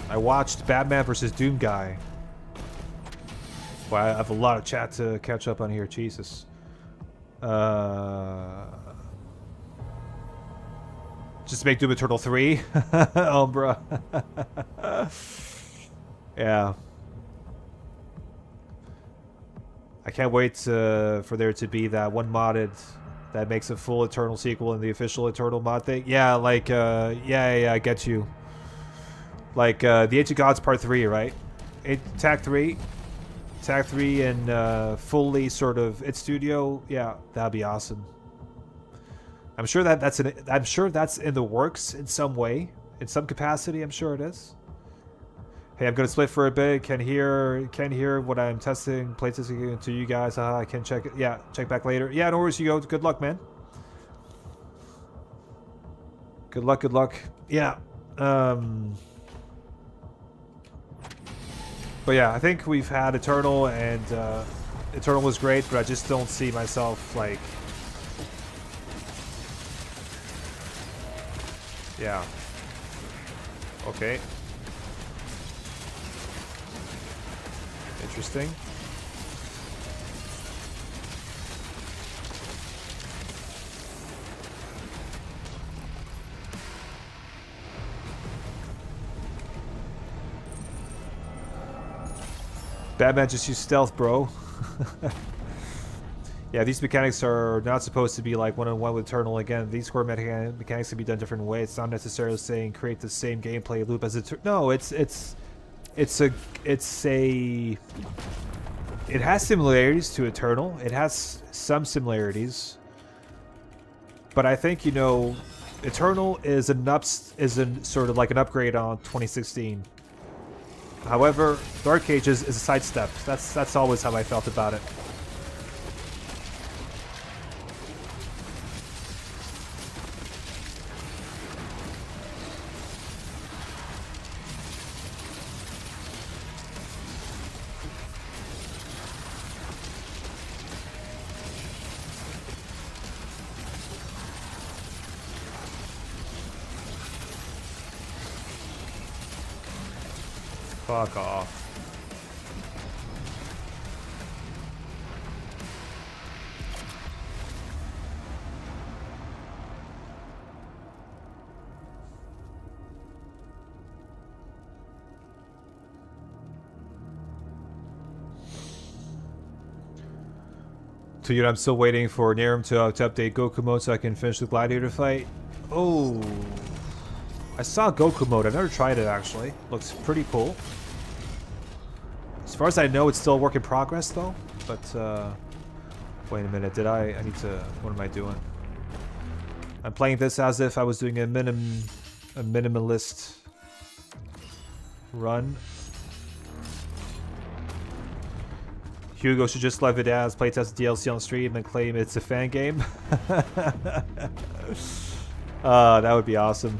I watched Batman vs. Doom Guy. Well, I have a lot of chat to catch up on here. Jesus. Just make Doom Eternal 3? Umbra. Yeah. I can't wait for there to be that one modded that makes a full Eternal sequel in the official Eternal mod thing. Yeah, like, yeah, I get you. Like, the Age of Gods Part 3, right? Tag 3 and fully sort of its studio. Yeah, that'd be awesome. I'm sure that's in the works in some way, in some capacity. I'm sure it is. Hey, I'm gonna split for a bit. Can hear what I'm testing, playtesting to you guys. I can check it. Yeah, check back later. Yeah, no worries. You go. Good luck, man. Good luck. Yeah. But yeah, I think we've had Eternal, and Eternal was great, but I just don't see myself like. Yeah. Okay. Interesting. Batman just used stealth, bro. Yeah, these mechanics are not supposed to be like one-on-one with Eternal. Again, these core mechanics can be done different ways. It's not necessarily saying create the same gameplay loop as Eternal. No, it has similarities to Eternal. It has some similarities, but I think, you know, Eternal is sort of like an upgrade on 2016. However, Dark Ages is a sidestep. That's always how I felt about it. Fuck off. Dude, I'm still waiting for Narum to update Goku mode so I can finish the Gladiator fight. Oh, I saw Goku mode. I've never tried it actually. Looks pretty cool. As far as I know, it's still a work in progress though. But wait a minute. I need to? What am I doing? I'm playing this as if I was doing a minimalist run. Hugo should just let Vidaz playtest DLC on stream and claim it's a fan game. That would be awesome.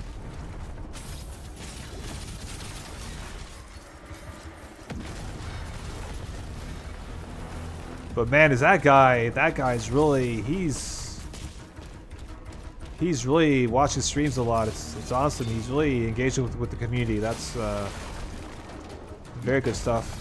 But man, is that guy's really, he's really watching streams a lot. It's awesome. He's really engaging with the community. That's very good stuff.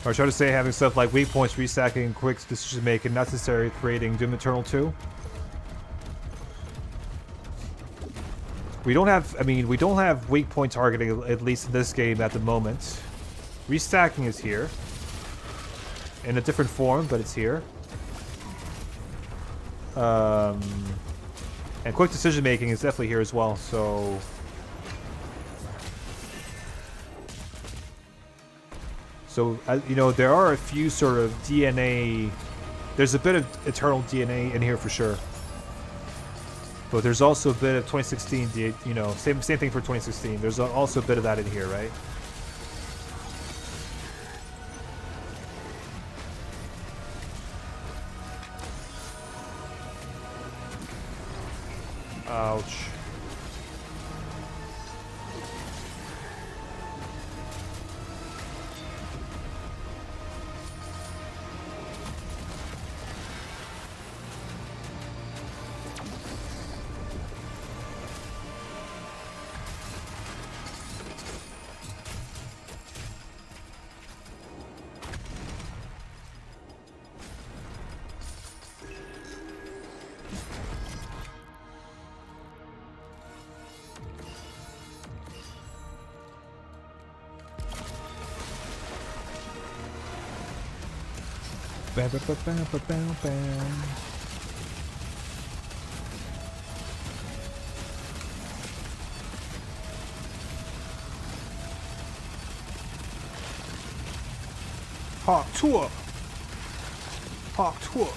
I was trying to say having stuff like weak points, restacking, quick decision making necessary, creating Doom Eternal 2. We don't have weak point targeting, at least in this game at the moment. Restacking is here. In a different form, but it's here. And quick decision making is definitely here as well, so... So, you know, there are a few sort of DNA... There's a bit of Eternal DNA in here for sure. But there's also a bit of 2016, you know, same thing for 2016. There's also a bit of that in here, right? Ouch. Bam, bam, bam, bam, bam, bam. Hawk tour. Hawk tour.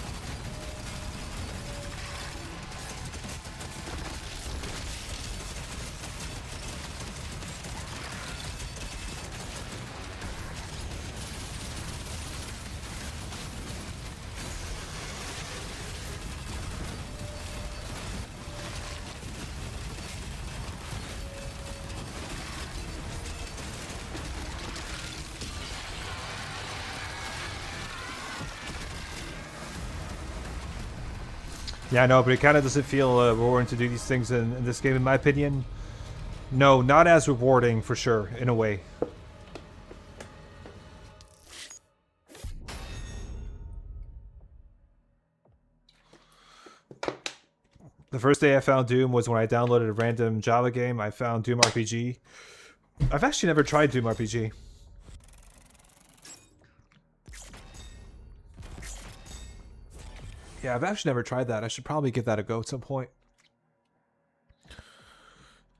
Yeah, no, but it kind of doesn't feel rewarding to do these things in this game, in my opinion. No, not as rewarding, for sure, in a way. The first day I found Doom was when I downloaded a random Java game. I found Doom RPG. I've actually never tried Doom RPG. Yeah, I've actually never tried that. I should probably give that a go at some point.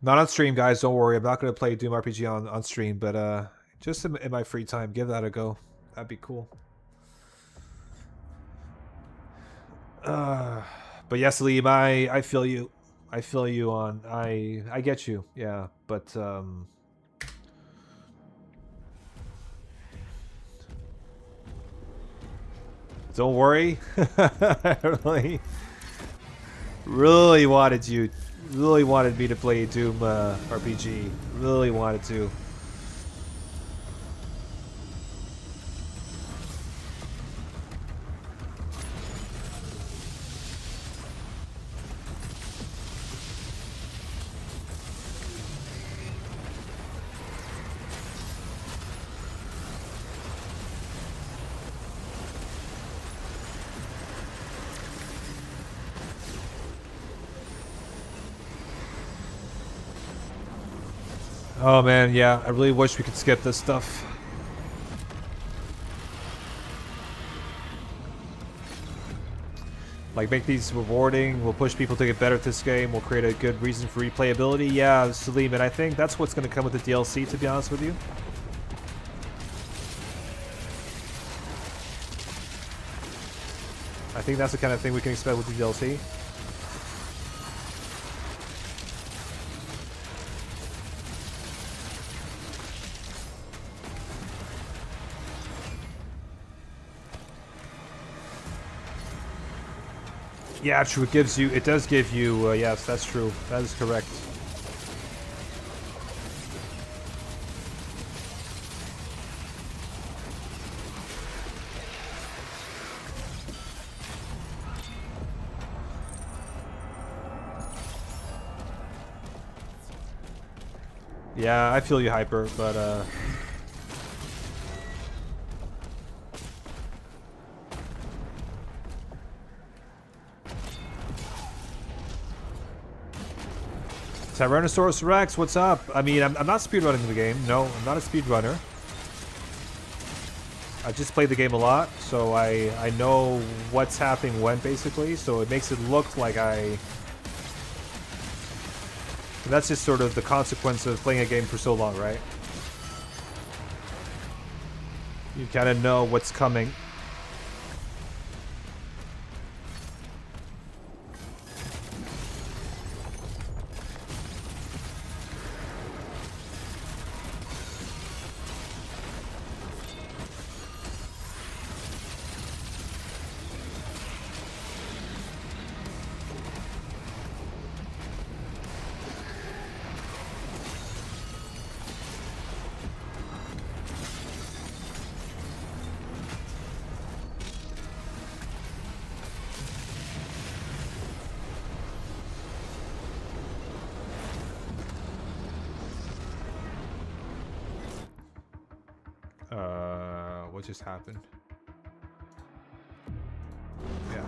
Not on stream, guys. Don't worry. I'm not going to play Doom RPG on stream, but just in my free time, give that a go. That'd be cool. But yes, Liam, I feel you. I feel you on. I get you. Yeah, but Don't worry. I really wanted me to play Doom RPG. Really wanted to. Oh man, yeah, I really wish we could skip this stuff. Like, make these rewarding, we'll push people to get better at this game, we'll create a good reason for replayability. Yeah, Salim, and I think that's what's going to come with the DLC, to be honest with you. I think that's the kind of thing we can expect with the DLC. Yeah, true. It does give you, yes, that's true. That is correct. Yeah, I feel you, Hyper, but, Tyrannosaurus Rex, what's up? I mean, I'm not speedrunning the game. No, I'm not a speedrunner. I just play the game a lot, so I know what's happening when, basically, so it makes it look like I... That's just sort of the consequence of playing a game for so long, right? You kind of know what's coming. What just happened? Yeah.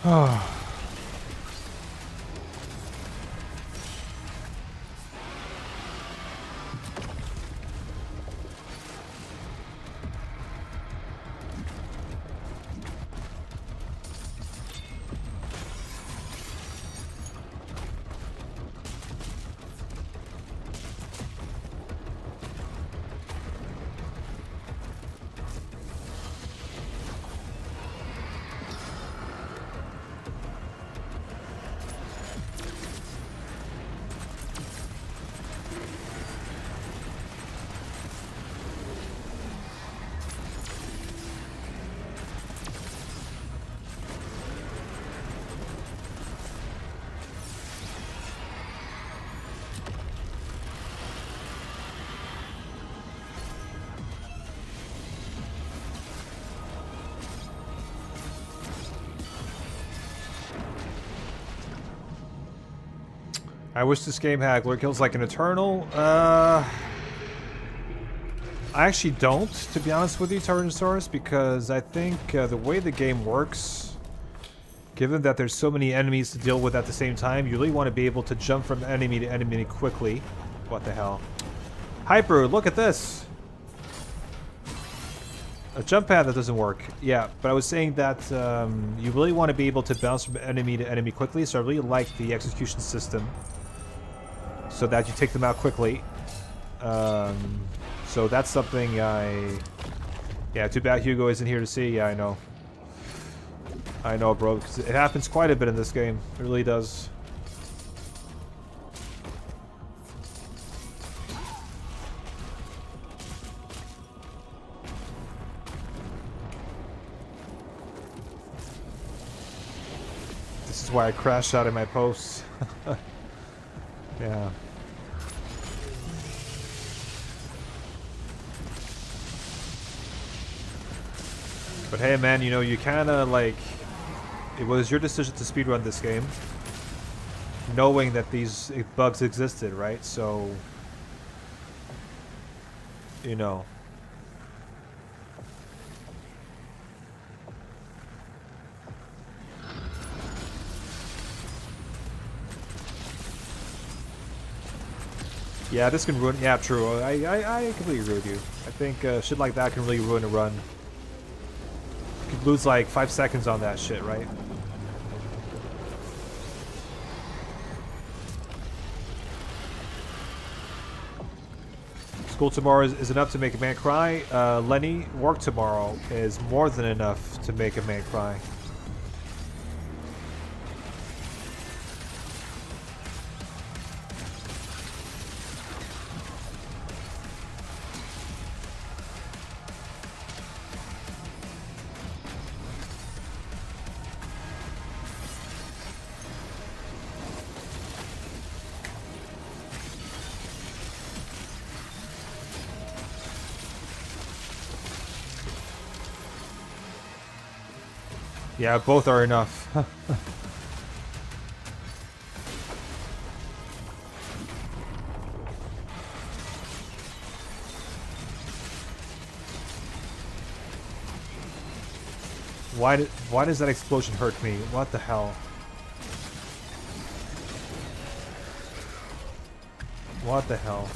Oh. I wish this game had glare kills like an Eternal. I actually don't, to be honest with you, Tyrannosaurus, because I think the way the game works, given that there's so many enemies to deal with at the same time, you really want to be able to jump from enemy to enemy quickly. What the hell? Hyper, look at this! A jump pad that doesn't work. Yeah, but I was saying that you really want to be able to bounce from enemy to enemy quickly, so I really like the execution system, so that you take them out quickly. So that's something yeah, too bad Hugo isn't here to see. Yeah, I know. I know, bro, because it happens quite a bit in this game. It really does. This is why I crashed out in my posts. Yeah. But hey, man, you know, you kind of like... It was your decision to speedrun this game, knowing that these bugs existed, right? So, you know. Yeah, this can ruin... Yeah, true. I completely agree with you. I think shit like that can really ruin a run. You could lose like 5 seconds on that shit, right? School tomorrow is enough to make a man cry. Lenny, work tomorrow is more than enough to make a man cry. Yeah, both are enough. Why does that explosion hurt me? What the hell? What the hell?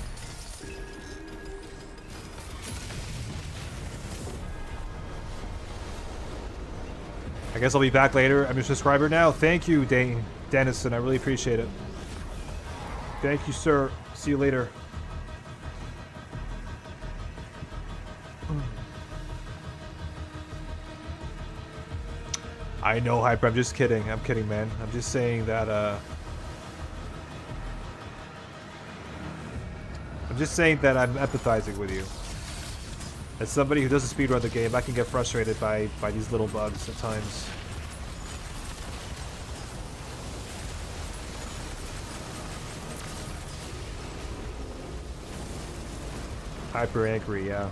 I guess I'll be back later. I'm your subscriber now. Thank you, Dennison. I really appreciate it. Thank you, sir. See you later. I know, Hyper. I'm just kidding. I'm kidding, man. I'm just saying that, I'm just saying that I'm empathizing with you. As somebody who doesn't speedrun the game, I can get frustrated by these little bugs at times. Hyper angry, yeah.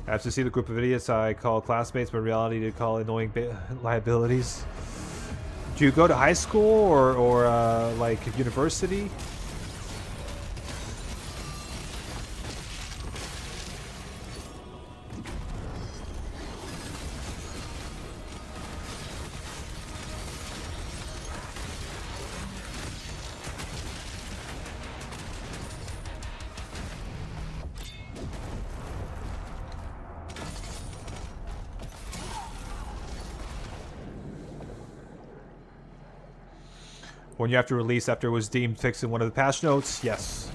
I have to see the group of idiots I call classmates, but in reality they call annoying liabilities. Do you go to high school or like university? When you have to release after it was deemed fixed in one of the patch notes? Yes.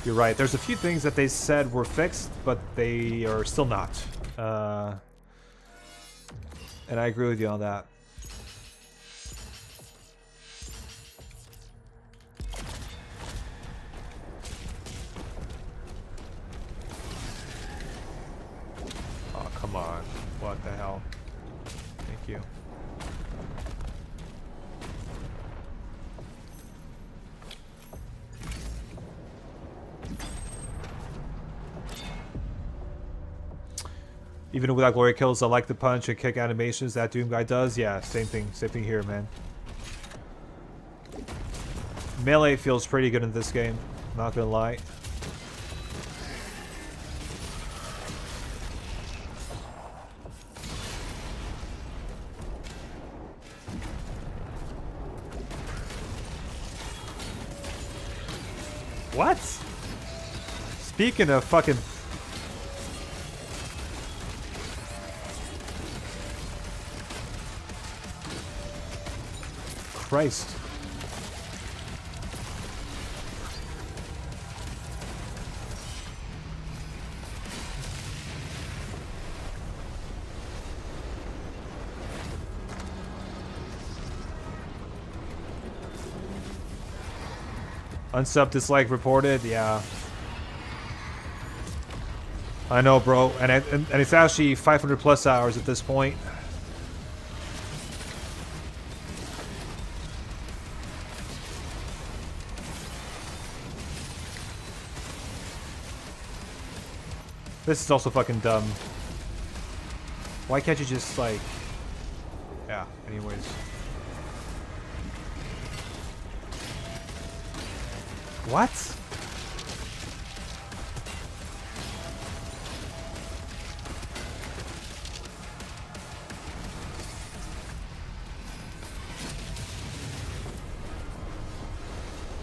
You're right. There's a few things that they said were fixed, but they are still not. And I agree with you on that. Oh, come on. What the hell? Thank you. Even without glory kills, I like the punch and kick animations that Doom guy does. Yeah, same thing here, man. Melee feels pretty good in this game, not gonna lie. What? Speaking of fucking... Christ. Unsub dislike reported, yeah. I know, bro, and it's actually 500 plus hours at this point. This is also fucking dumb. Why can't you just, like... Yeah, anyways. What?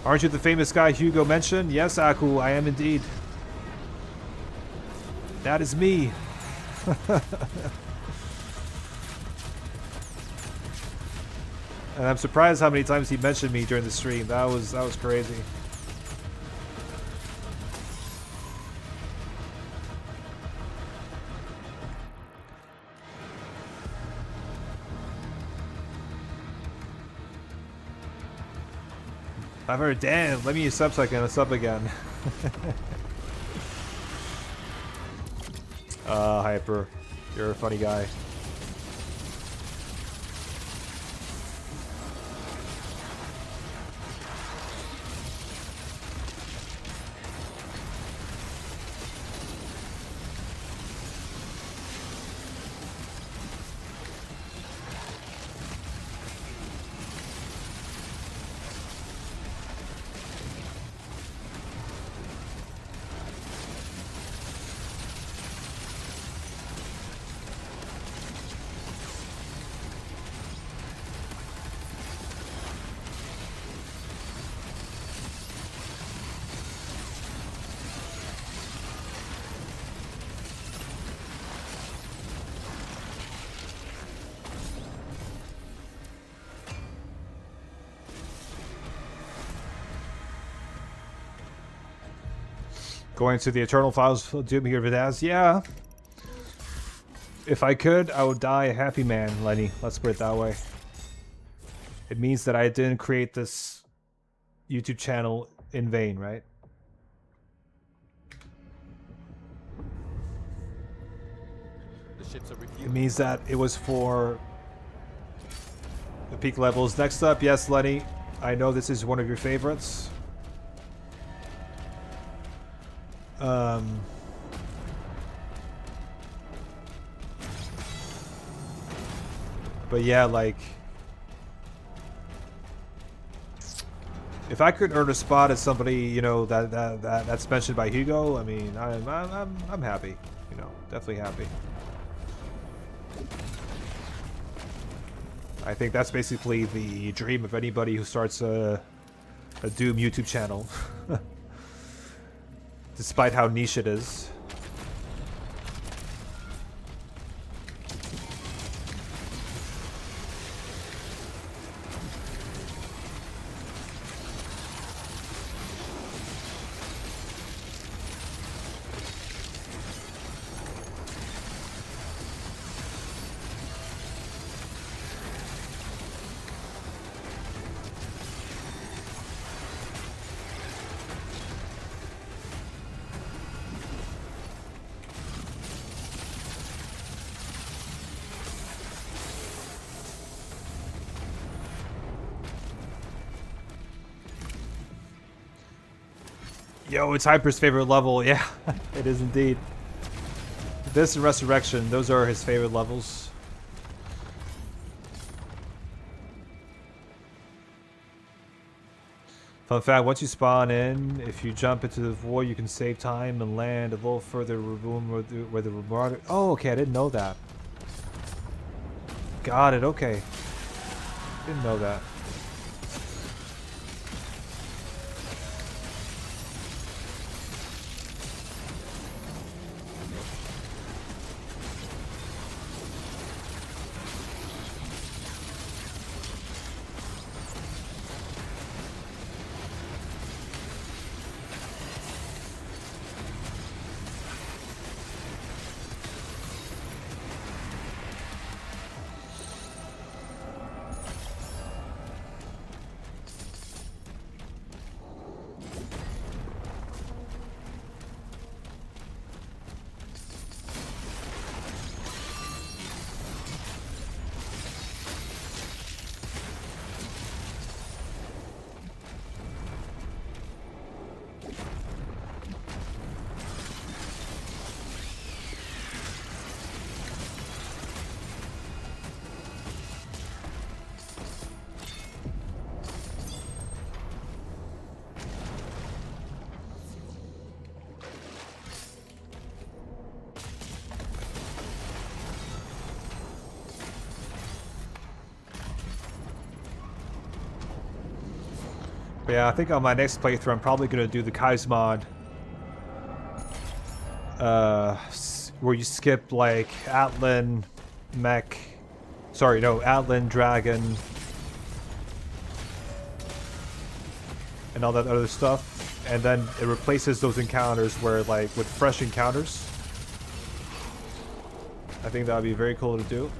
Aren't you the famous guy Hugo mentioned? Yes, Aku, I am indeed. That is me. And I'm surprised how many times he mentioned me during the stream. That was crazy. I've heard, damn, let me use sub so I can sub again. Hyper, you're a funny guy. Going to the Eternal Files of Doom here, Vidaz. Yeah. If I could, I would die a happy man, Lenny. Let's put it that way. It means that I didn't create this YouTube channel in vain, right? It means that it was for the peak levels. Next up, yes, Lenny. I know this is one of your favorites. But yeah, like, if I could earn a spot as somebody, you know, that's mentioned by Hugo, I mean, I'm happy, you know, definitely happy. I think that's basically the dream of anybody who starts a Doom YouTube channel. Despite how niche it is. Yo, it's Hyper's favorite level. Yeah, it is indeed. This and Resurrection, those are his favorite levels. Fun fact, once you spawn in, if you jump into the void, you can save time and land a little further where the marauder... Oh, okay, I didn't know that. Got it, okay. Didn't know that. But yeah, I think on my next playthrough, I'm probably going to do the Kai's mod. Where you skip, like, Atlan, Mech... Sorry, no, Atlan, Dragon... and all that other stuff. And then it replaces those encounters where, like, with fresh encounters. I think that would be very cool to do.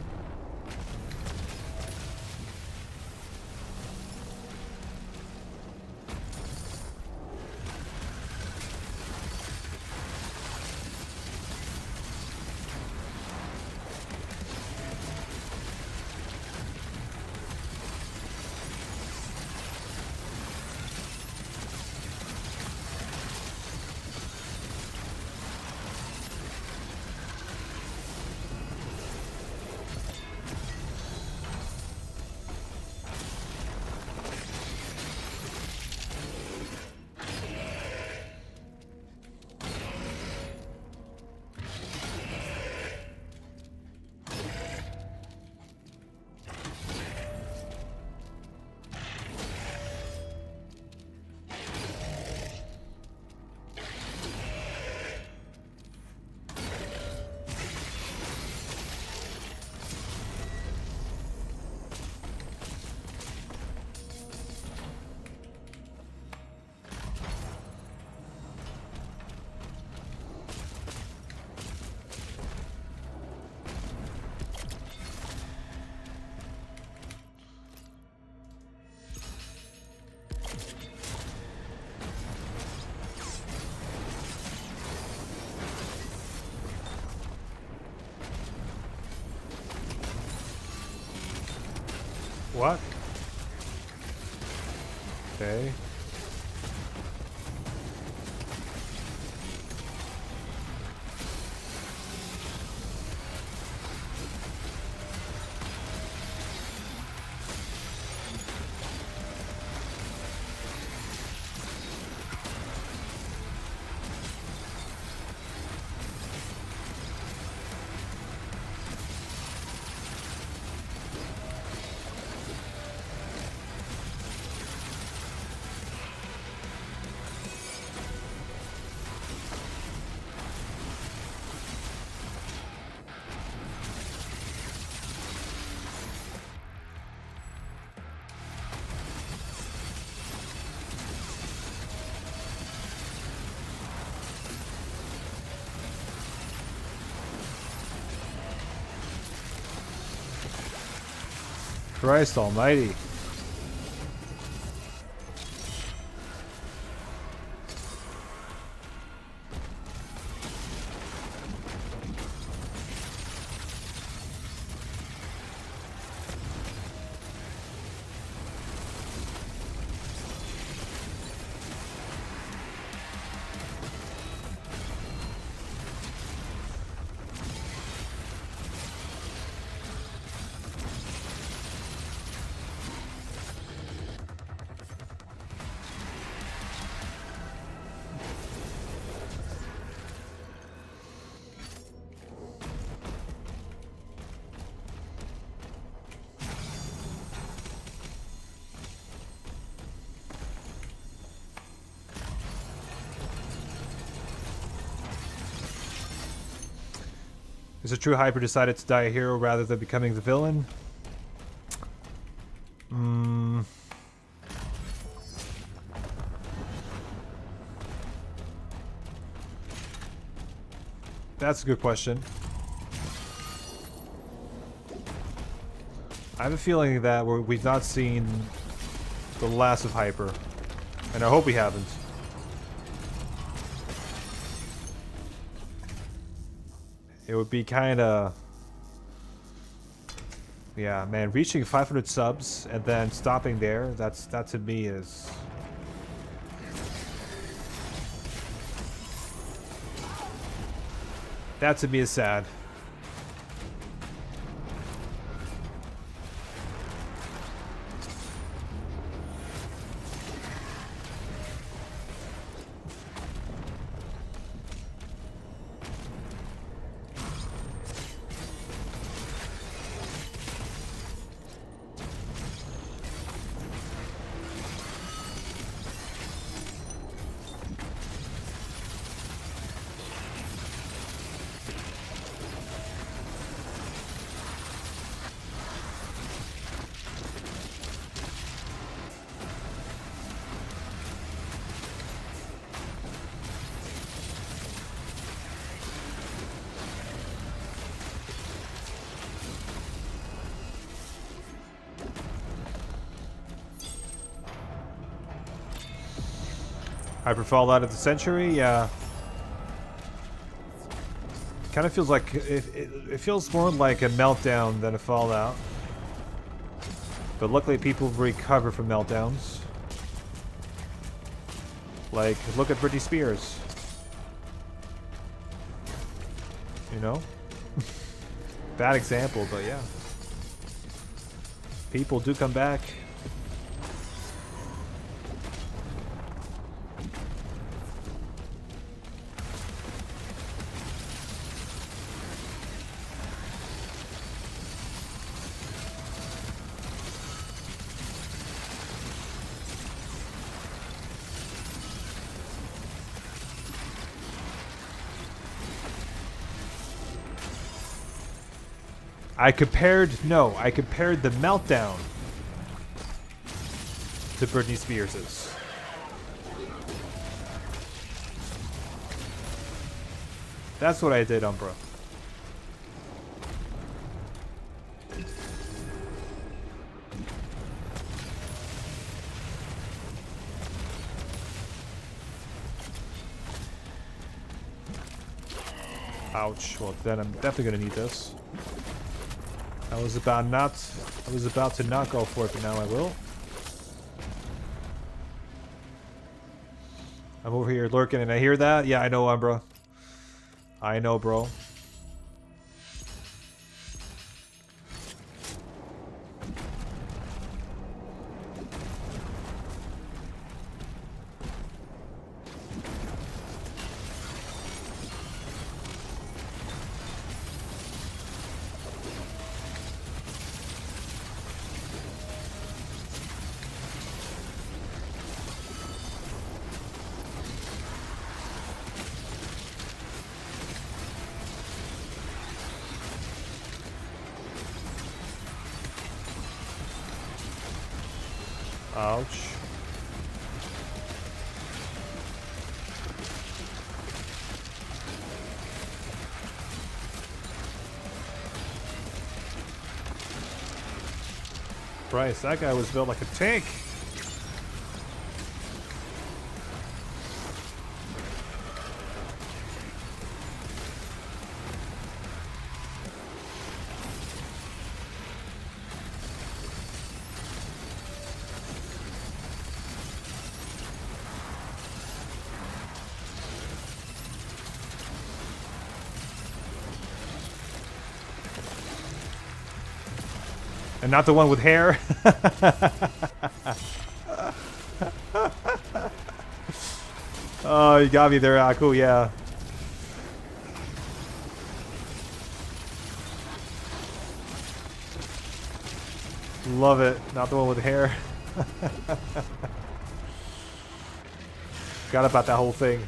What? Okay. Christ almighty. Is a true hyper decided to die a hero rather than becoming the villain? That's a good question. I have a feeling that we've not seen the last of Hyper. And I hope we haven't. It would be kinda... Yeah, man, reaching 500 subs and then stopping there, that to me is... That to me is sad. Hyper Fallout of the Century, yeah. Kind of feels like it feels more like a meltdown than a Fallout. But luckily people recover from meltdowns. Like, look at Britney Spears. You know? Bad example, but yeah. People do come back. I compared the meltdown to Britney Spears's. That's what I did, Umbra. Ouch. Well, then I'm definitely gonna need this. I was about to not go for it, but now I will. I'm over here lurking and I hear that. Yeah, I know, Umbra. I know, bro. Ouch. Bryce, that guy was built like a tank. And not the one with hair. Oh, you got me there, Aku, yeah. Love it. Not the one with hair. Forgot about that whole thing.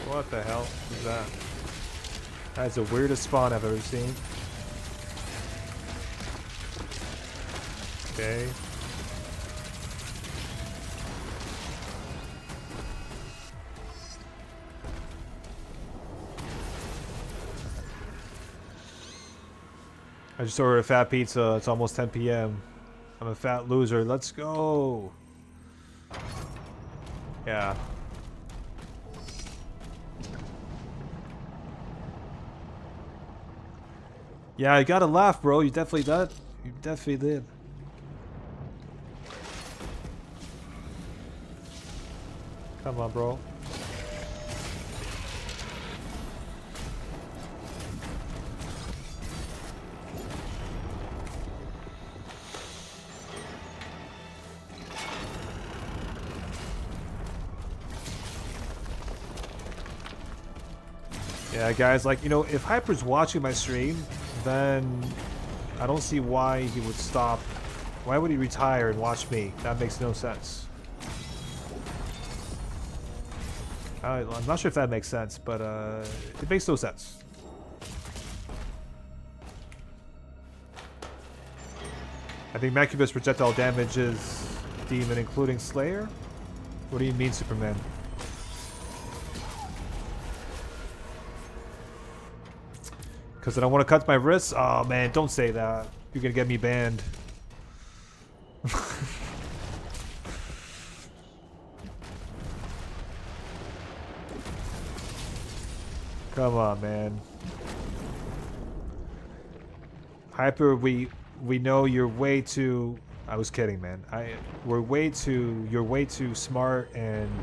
What the hell is that? That's the weirdest spawn I've ever seen. Okay. I just ordered a fat pizza. It's almost 10 p.m. I'm a fat loser. Let's go. Yeah. Yeah, you gotta laugh, bro. You definitely did. You definitely did. Come on, bro. Yeah, guys, like, you know, if Hyper's watching my stream, then I don't see why he would stop. Why would he retire and watch me? That makes no sense. I'm not sure if that makes sense, but it makes no sense. I think Macubus projectile damage is demon, including Slayer? What do you mean, Superman? Because I don't want to cut my wrists? Oh man, don't say that. You're gonna get me banned. Come on, man. Hyper, we know you're way too... I was kidding, man. You're way too smart and...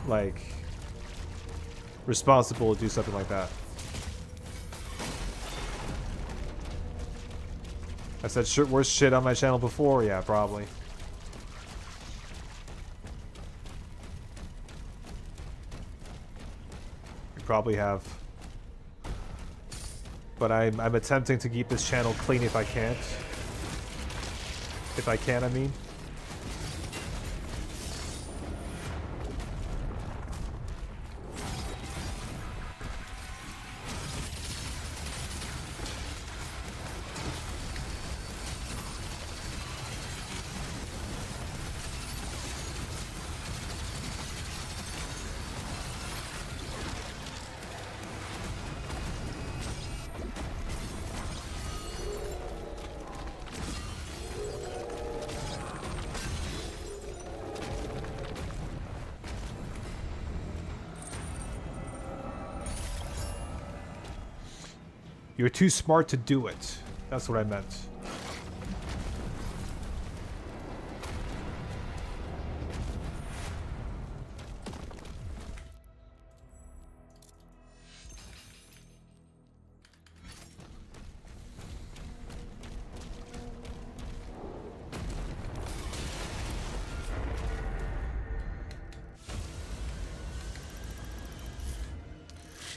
like... responsible to do something like that. I said worse shit on my channel before? Yeah, probably. You probably have. But I'm attempting to keep this channel clean if I can't. If I can, I mean. You're too smart to do it. That's what I meant.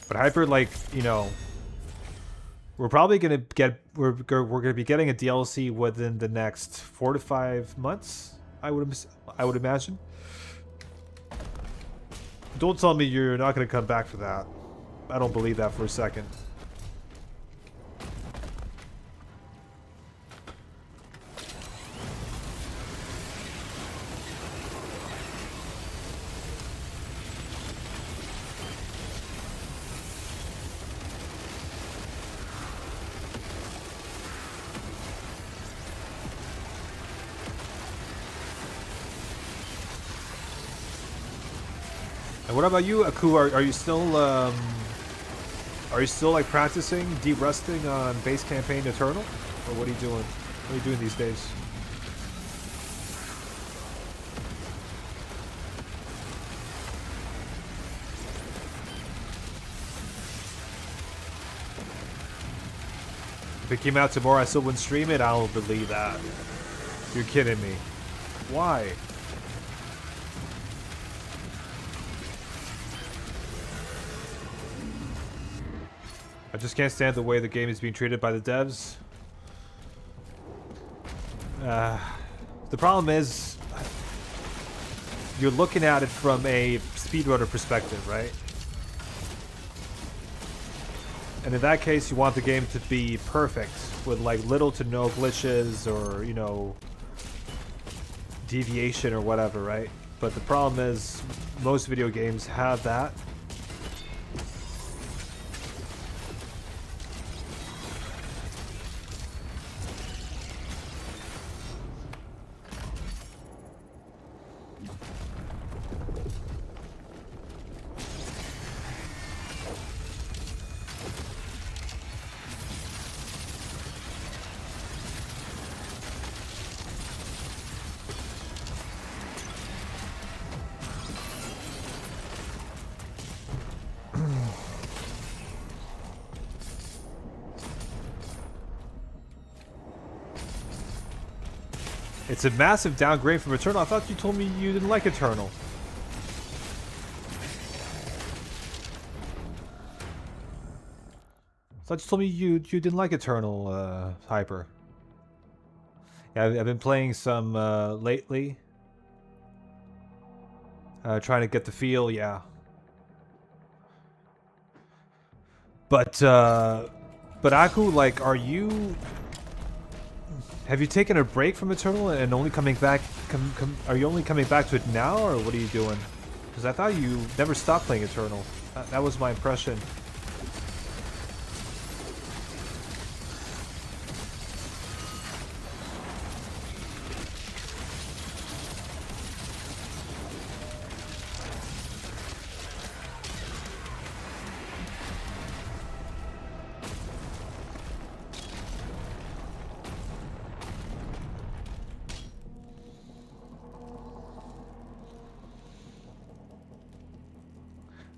But Hyper, like, you know... We're probably gonna get we're gonna be getting a DLC within the next 4 to 5 months. I would imagine. Don't tell me you're not gonna come back for that. I don't believe that for a second. What about you, Aku? Are you still like practicing deep resting on base campaign Eternal, or what are you doing? What are you doing these days? If it came out tomorrow, I still wouldn't stream it. I don't believe that. You're kidding me. Why? I just can't stand the way the game is being treated by the devs. The problem is, you're looking at it from a speedrunner perspective, right? And in that case, you want the game to be perfect with like little to no glitches or, you know, deviation or whatever, right? But the problem is most video games have that. It's a massive downgrade from Eternal. I thought you told me you didn't like Eternal. I thought you told me you didn't like Eternal, Hyper. Yeah, I've been playing some lately. Trying to get the feel, yeah. But Aku, like, are you... Have you taken a break from Eternal and only coming back? Are you only coming back to it now, or what are you doing? Because I thought you never stopped playing Eternal. That was my impression.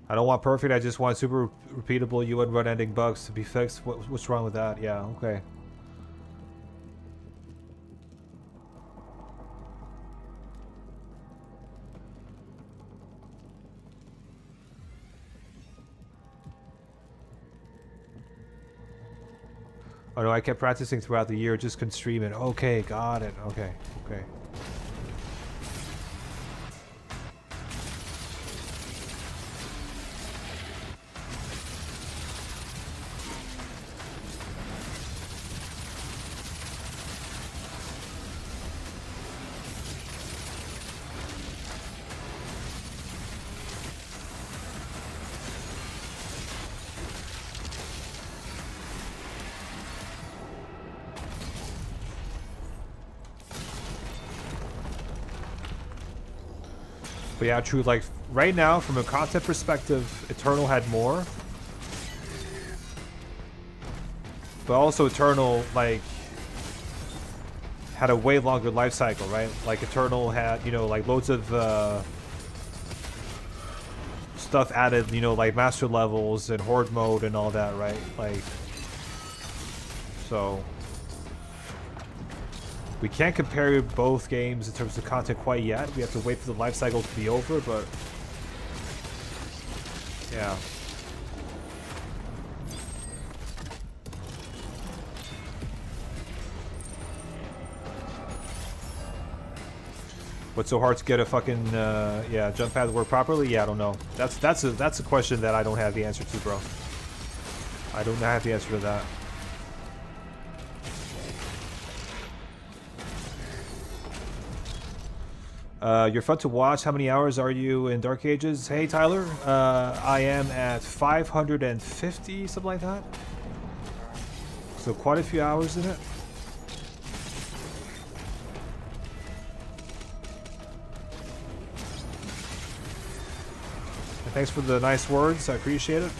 I don't want perfect, I just want super repeatable UN run ending bugs to be fixed. What's wrong with that? Yeah, okay. Oh no, I kept practicing throughout the year, just couldn't stream it. Okay, got it. Okay, okay. But yeah, true, like, right now, from a content perspective, Eternal had more. But also Eternal, like, had a way longer life cycle, right? Like, Eternal had, you know, like, loads of stuff added, you know, like, master levels and horde mode and all that, right? Like, so... We can't compare both games in terms of content quite yet. We have to wait for the life cycle to be over, but... Yeah. What's so hard to get a fucking, yeah, jump pad to work properly? Yeah, I don't know. That's a question that I don't have the answer to, bro. I don't have the answer to that. You're fun to watch. How many hours are you in Dark Ages? Hey, Tyler. I am at 550, something like that. So quite a few hours in it. And thanks for the nice words. I appreciate it.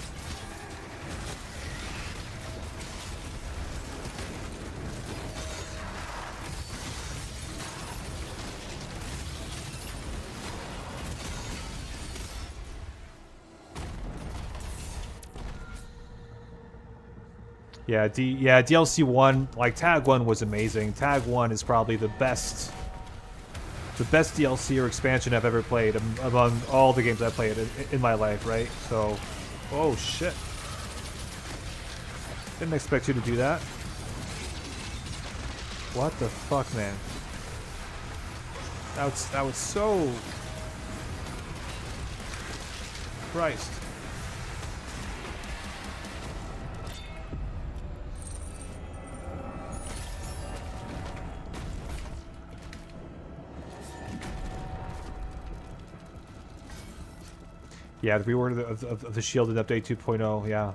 Yeah, DLC 1, like Tag 1 was amazing. Tag 1 is probably the best DLC or expansion I've ever played among all the games I've played in my life, right? So, oh shit. Didn't expect you to do that. What the fuck, man? That was so... Christ. Yeah, the rework of the shield in update 2.0. Yeah.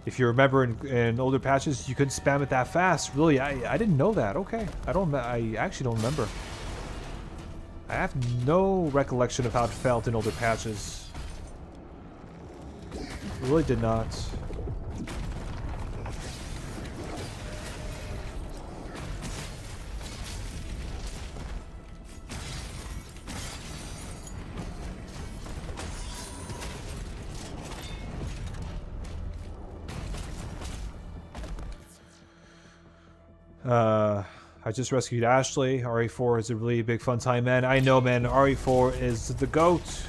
If you remember in older patches, you couldn't spam it that fast. Really, I didn't know that. Okay, I actually don't remember. I have no recollection of how it felt in older patches. I really did not. I just rescued Ashley. RE4 is a really big fun time, man. I know, man. RE4 is the GOAT.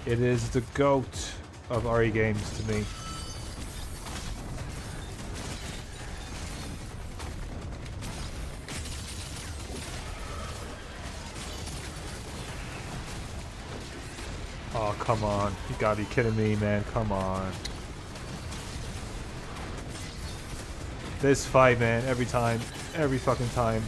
It is the GOAT of RE games to me. Oh, come on. You gotta be kidding me, man. Come on. This fight, man, every time. Every fucking time.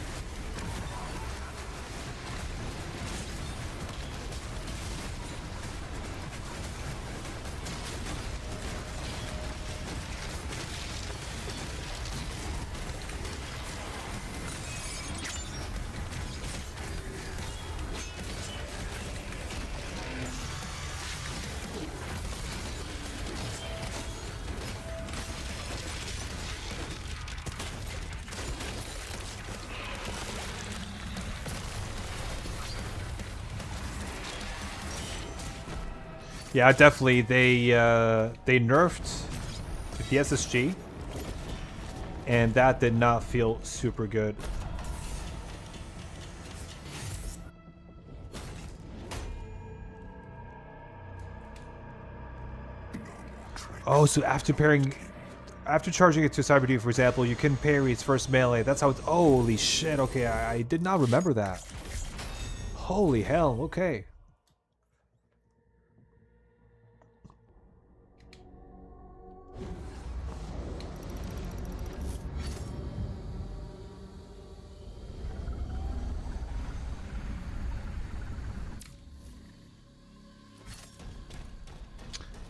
Yeah, definitely. They nerfed the SSG, and that did not feel super good. Oh, so after charging it to Cyber Dude, for example, you can parry its first melee. That's how it's. Holy shit! Okay, I did not remember that. Holy hell! Okay.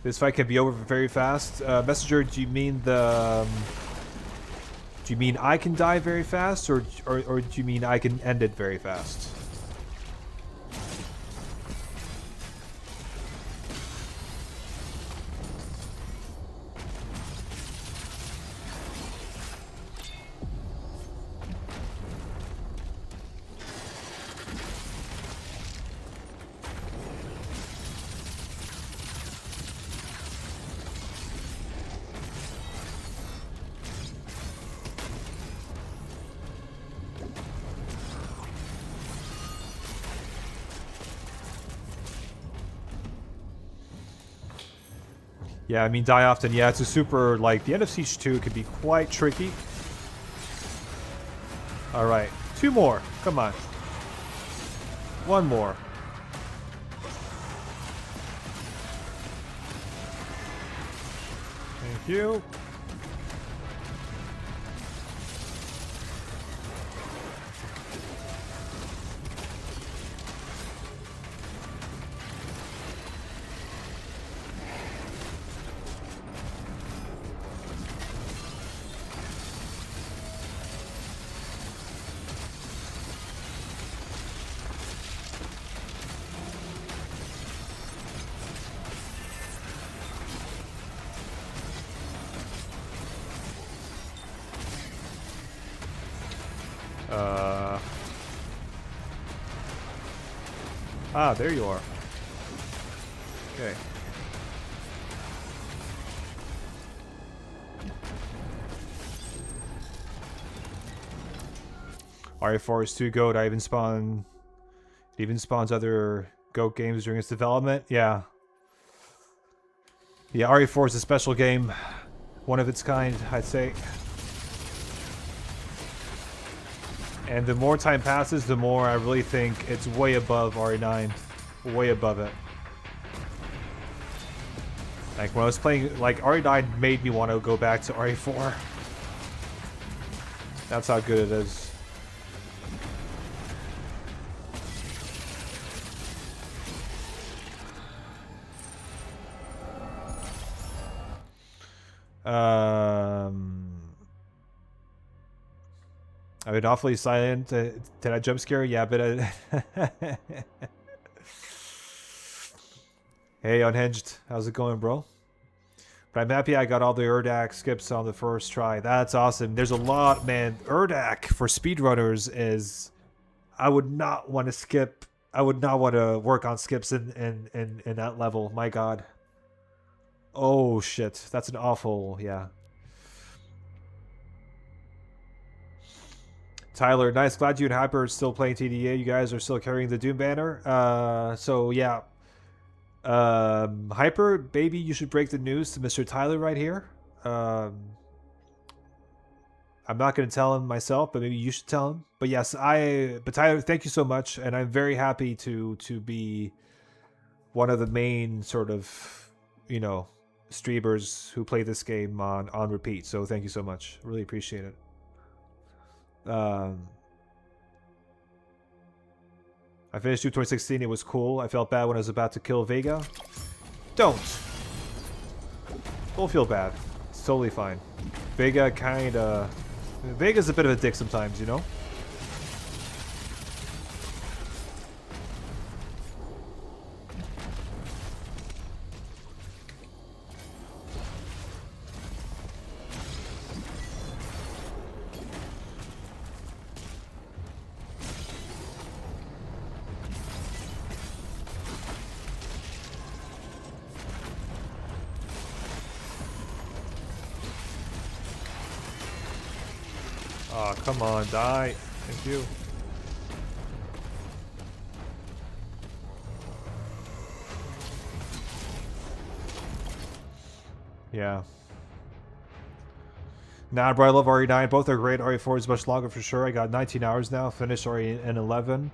This fight can be over very fast. Messenger, do you mean the? Do you mean I can die very fast, or do you mean I can end it very fast? Yeah, I mean, die often. Yeah, it's a super, like, the end of Siege 2 can be quite tricky. Alright, 2 more. Come on. 1 more. Thank you. Ah, there you are. Okay. RE4 is too goat. It even spawns other goat games during its development. Yeah. Yeah, RE4 is a special game. One of its kind, I'd say. And the more time passes, the more I really think it's way above RE9. Way above it. Like, when I was playing, like, RE9 made me want to go back to RE4. That's how good it is. I've been awfully silent. Did I jump scare? Yeah, but hey, Unhinged. How's it going, bro? But I'm happy I got all the Urdak skips on the first try. That's awesome. There's a lot, man. Urdak for speedrunners is... I would not want to skip. I would not want to work on skips in that level. My God. Oh, shit. That's an awful... Yeah. Tyler, nice. Glad you and Hyper are still playing TDA. You guys are still carrying the Doom banner. So, yeah. Hyper, baby, you should break the news to Mr. Tyler right here. I'm not going to tell him myself, but maybe you should tell him. But yes, but Tyler, thank you so much, and I'm very happy to be one of the main sort of, you know, streamers who play this game on repeat. So thank you so much. Really appreciate it. I finished Doom 2016. It was cool. I felt bad when I was about to kill Vega. Don't feel bad. It's totally fine. Vega's a bit of a dick sometimes, you know? Oh, come on, die. Thank you. Yeah. Nah, bro, I love RE9. Both are great. RE4 is much longer for sure. I got 19 hours now. Finished RE in 11.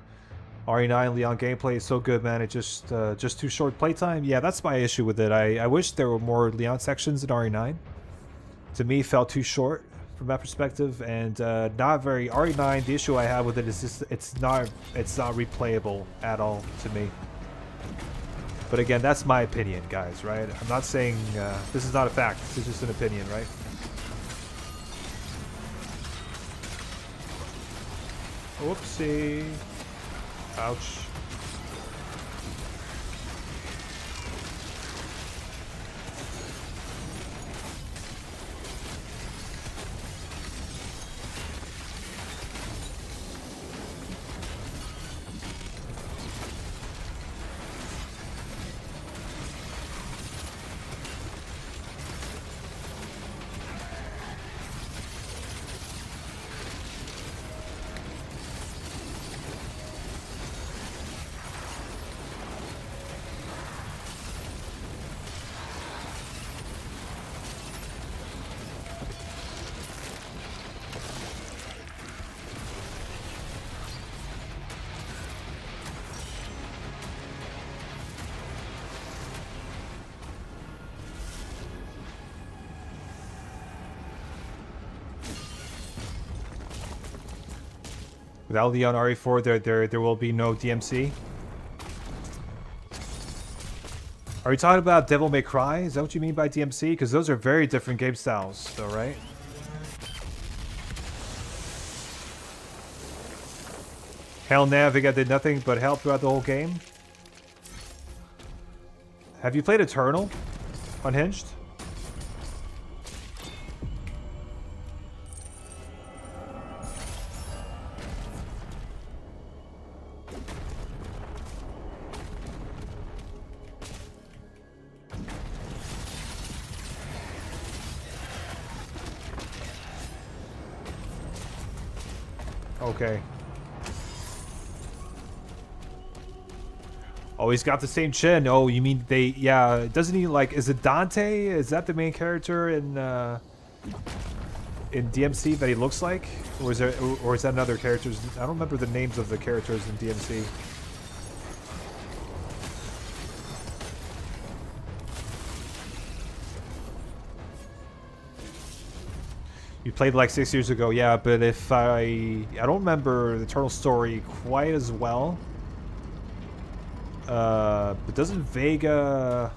RE9 Leon gameplay is so good, man. It just too short playtime. Yeah, that's my issue with it. I wish there were more Leon sections in RE9. To me, felt too short from that perspective, and not very RE9. The issue I have with it is just it's not replayable at all to me. But again, that's my opinion, guys. Right? I'm not saying this is not a fact. This is just an opinion, right? Oopsie. Ouch. Without Leon RE4, there will be no DMC. Are you talking about Devil May Cry? Is that what you mean by DMC? Because those are very different game styles, though, right? Hell nah, Vega did nothing but help throughout the whole game. Have you played Eternal? Unhinged? Okay. Oh, he's got the same chin. Oh, you mean they... Yeah, doesn't he, like... Is it Dante? Is that the main character in DMC that he looks like? Or is that another character? I don't remember the names of the characters in DMC. You played like 6 years ago, yeah, but if I don't remember the Eternal story quite as well. But doesn't Vega...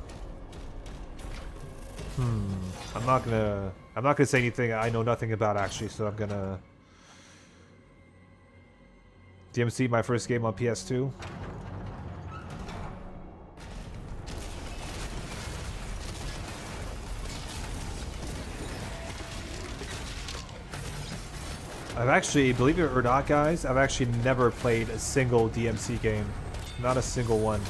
I'm not gonna say anything I know nothing about actually, so I'm gonna DMC my first game on PS2. I've actually, believe it or not guys, I've actually never played a single DMC game. Not a single one.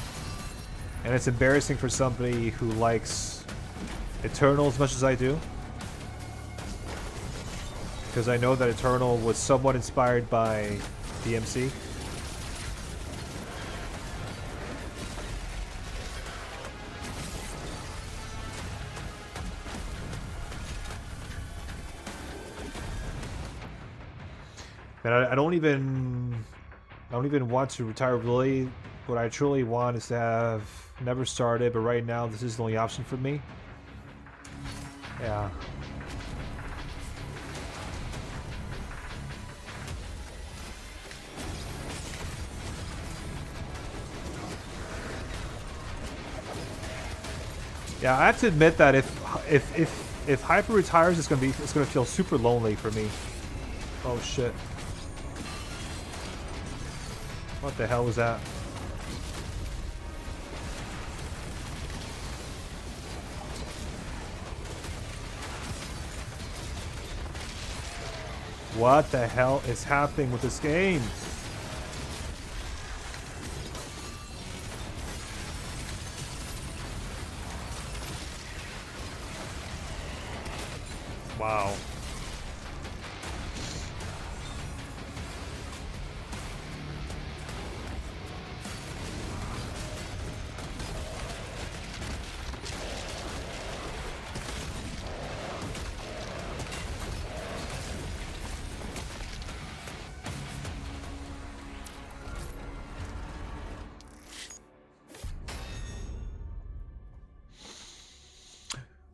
And it's embarrassing for somebody who likes Eternal as much as I do. Because I know that Eternal was somewhat inspired by DMC. And I don't even want to retire really. What I truly want is to have never started, but right now this is the only option for me. Yeah. Yeah, I have to admit that if Hyper retires, it's gonna feel super lonely for me. Oh shit. What the hell was that? What the hell is happening with this game? Wow.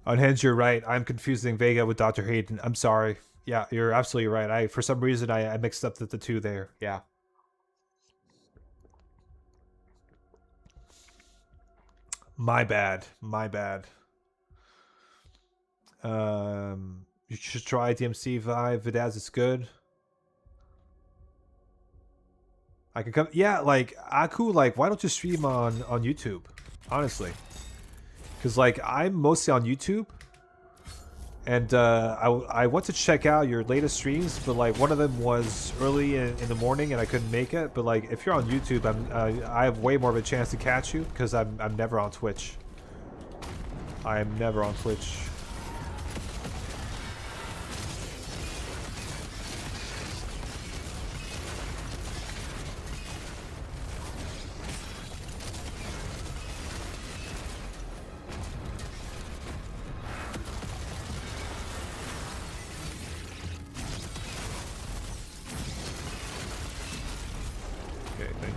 Unhinged, you're right. I'm confusing Vega with Dr. Hayden. I'm sorry. Yeah, you're absolutely right. For some reason I mixed up the two there. Yeah. My bad. My bad. You should try DMC Vive. Vidaz is good. I can come. Yeah, like Aku. Like, why don't you stream on YouTube? Honestly. Because, like, I'm mostly on YouTube. And I want to check out your latest streams, but, like, one of them was early in the morning and I couldn't make it. But, like, if you're on YouTube, I have way more of a chance to catch you because I'm never on Twitch. I am never on Twitch.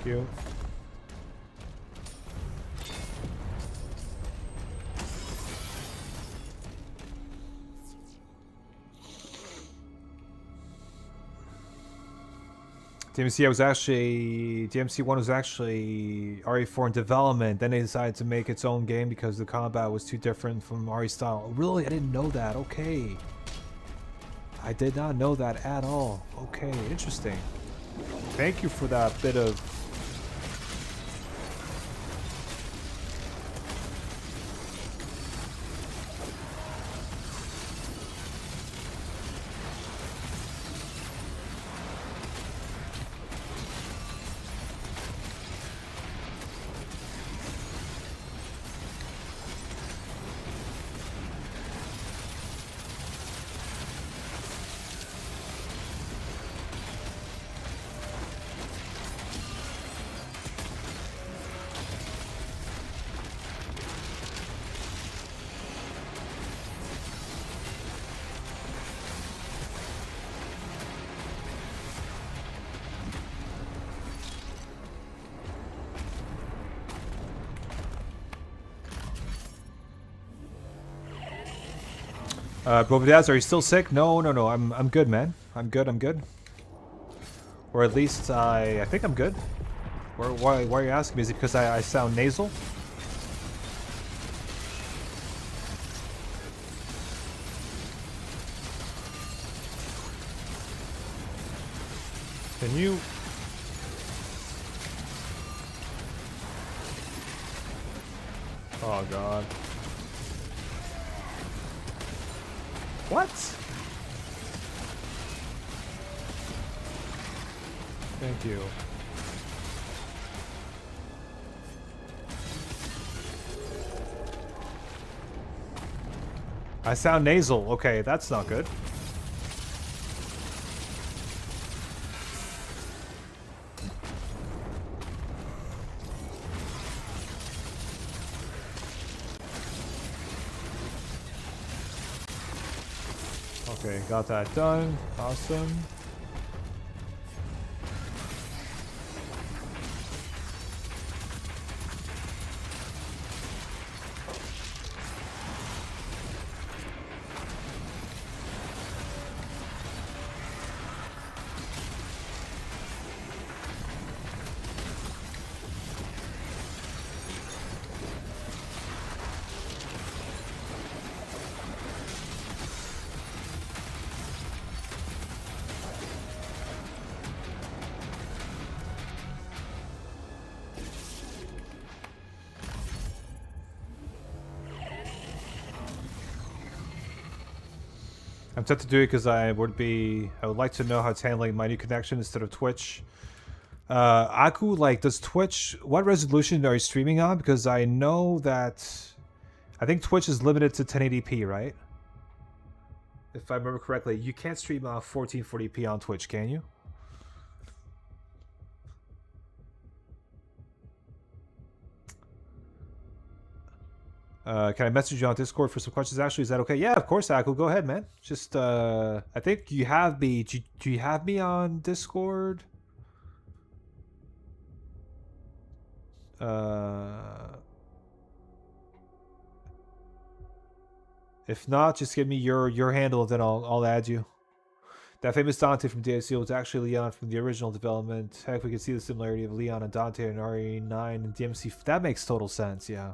You. DMC1 was actually RE4 in development. Then they decided to make its own game because the combat was too different from RE style. Really? I didn't know that. Okay. I did not know that at all. Okay, interesting. Thank you for that bit of Bro Vidaz, are you still sick? No. I'm good, man. I'm good. Or at least I think I'm good. Why are you asking me? Is it because I sound nasal? Can you... Oh god. What? Thank you. I sound nasal. Okay, that's not good. Okay, got that done. Awesome. I'm tempted to do it because I would like to know how it's handling my new connection instead of Twitch. Aku, like, does Twitch, what resolution are you streaming on? Because I know that, I think Twitch is limited to 1080p, right? If I remember correctly, you can't stream 1440p on Twitch, can you? Can I message you on Discord for some questions? Actually, is that okay? Yeah, of course, Aku. Go ahead, man. Just, I think you have me. Do you have me on Discord? If not, just give me your handle, and then I'll add you. That famous Dante from DSC was actually Leon from the original development. Heck, we can see the similarity of Leon and Dante in RE9 and DMC. That makes total sense. Yeah.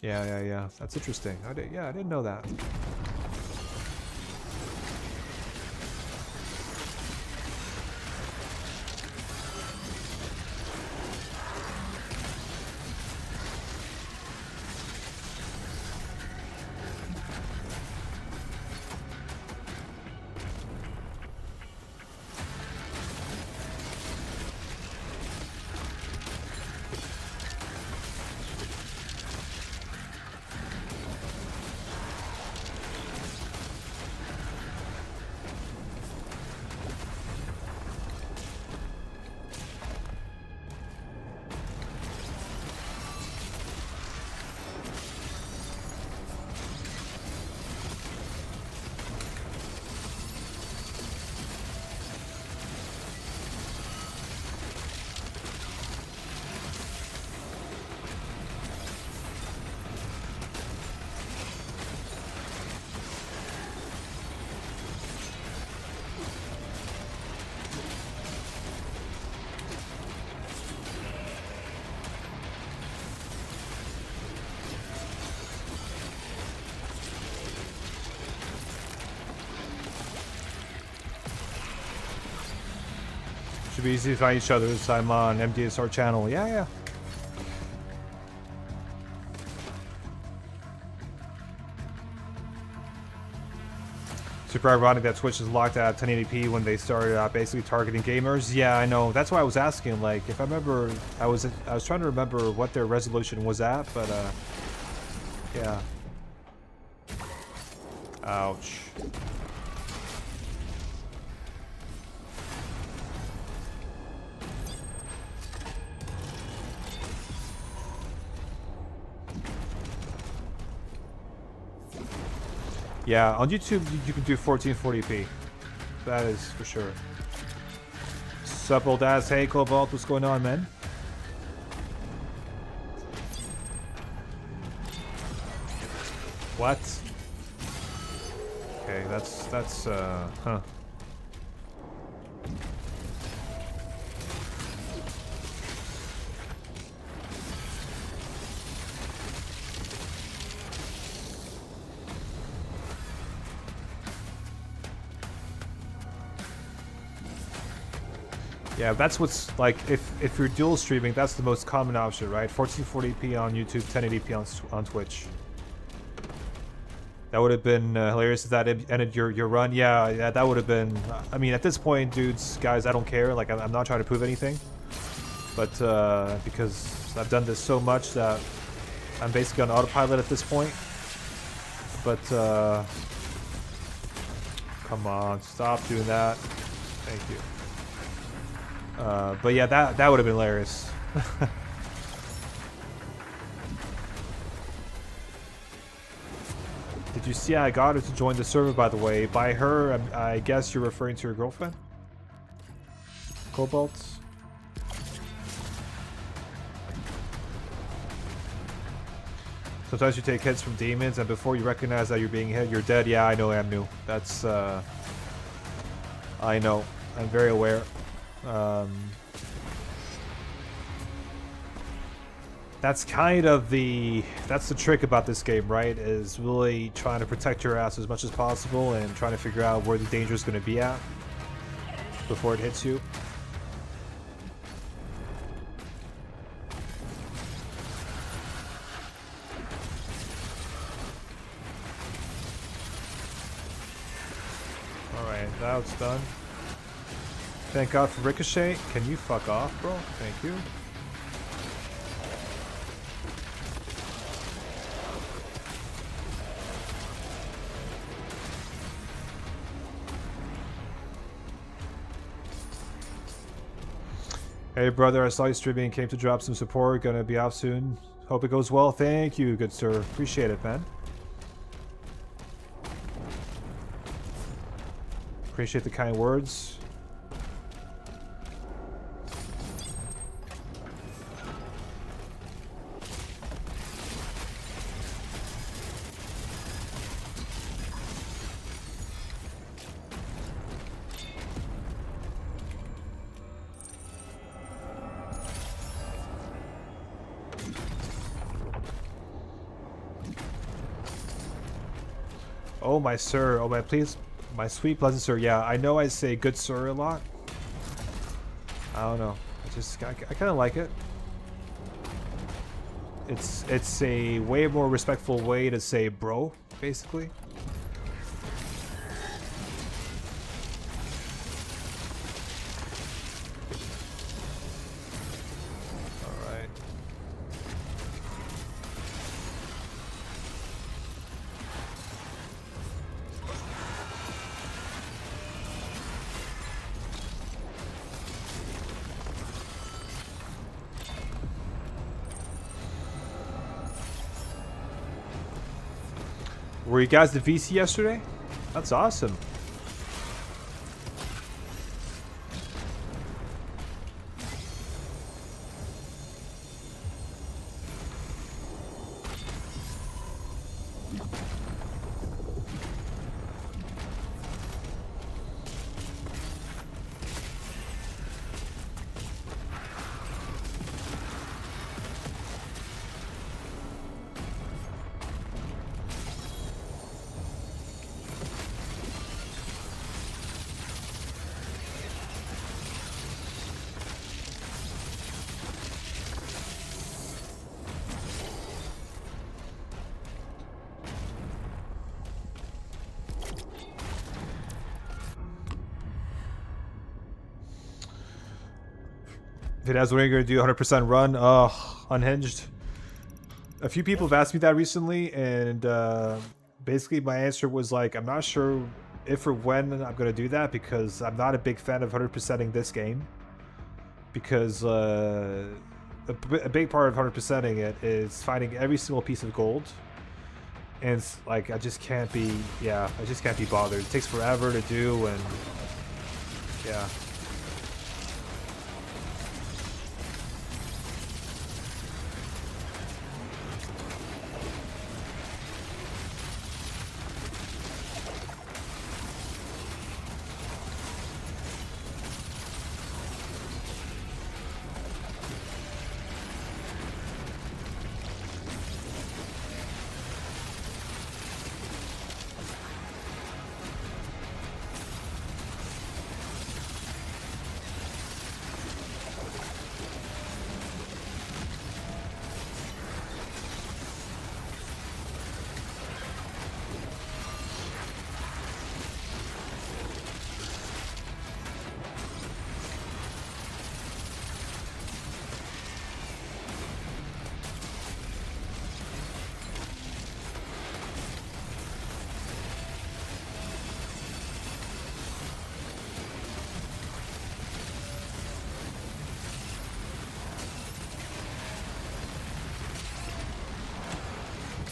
Yeah. That's interesting. I didn't know that. Should be easy to find each other as I'm on MDSR channel. Yeah. Super ironic that Twitch is locked at 1080p when they started basically targeting gamers. Yeah, I know. That's why I was asking. Like, if I remember, I was trying to remember what their resolution was at, but yeah. Ouch. Yeah, on YouTube you can do 1440p. That is for sure. Sup, old ass? Hey, Cobalt, what's going on, man? What? Okay, that's huh. Yeah, that's what's like if you're dual streaming, that's the most common option, right? 1440p on YouTube, 1080p on Twitch. That would have been hilarious if that ended your run. Yeah, that would have been. I mean, at this point, dudes, guys, I don't care. Like, I'm not trying to prove anything, but because I've done this so much that I'm basically on autopilot at this point. But come on, stop doing that. Thank you. But yeah, that would have been hilarious. Did you see I got her to join the server, by the way? By her, I guess you're referring to your girlfriend? Cobalt? Sometimes you take hits from demons, and before you recognize that you're being hit, you're dead. Yeah, I know, Amnu. That's, I know. I'm very aware. That's kind of that's the trick about this game, right? Is really trying to protect your ass as much as possible and trying to figure out where the danger is going to be at before it hits you. Alright, that's done. Thank God for Ricochet. Can you fuck off, bro? Thank you. Hey brother, I saw you streaming, came to drop some support, gonna be off soon. Hope it goes well. Thank you, good sir. Appreciate it, man. Appreciate the kind words. Oh my sir, oh my please, my sweet pleasant sir. Yeah, I know I say good sir a lot. I don't know. I kind of like it. It's a way more respectful way to say bro, basically. Were you guys the VC yesterday? That's awesome. If it has when you're gonna do 100% run, unhinged. A few people have asked me that recently, and basically my answer was like, I'm not sure if or when I'm gonna do that because I'm not a big fan of 100%ing this game. Because a big part of 100%ing it is finding every single piece of gold, and like I just can't be bothered. It takes forever to do, and yeah.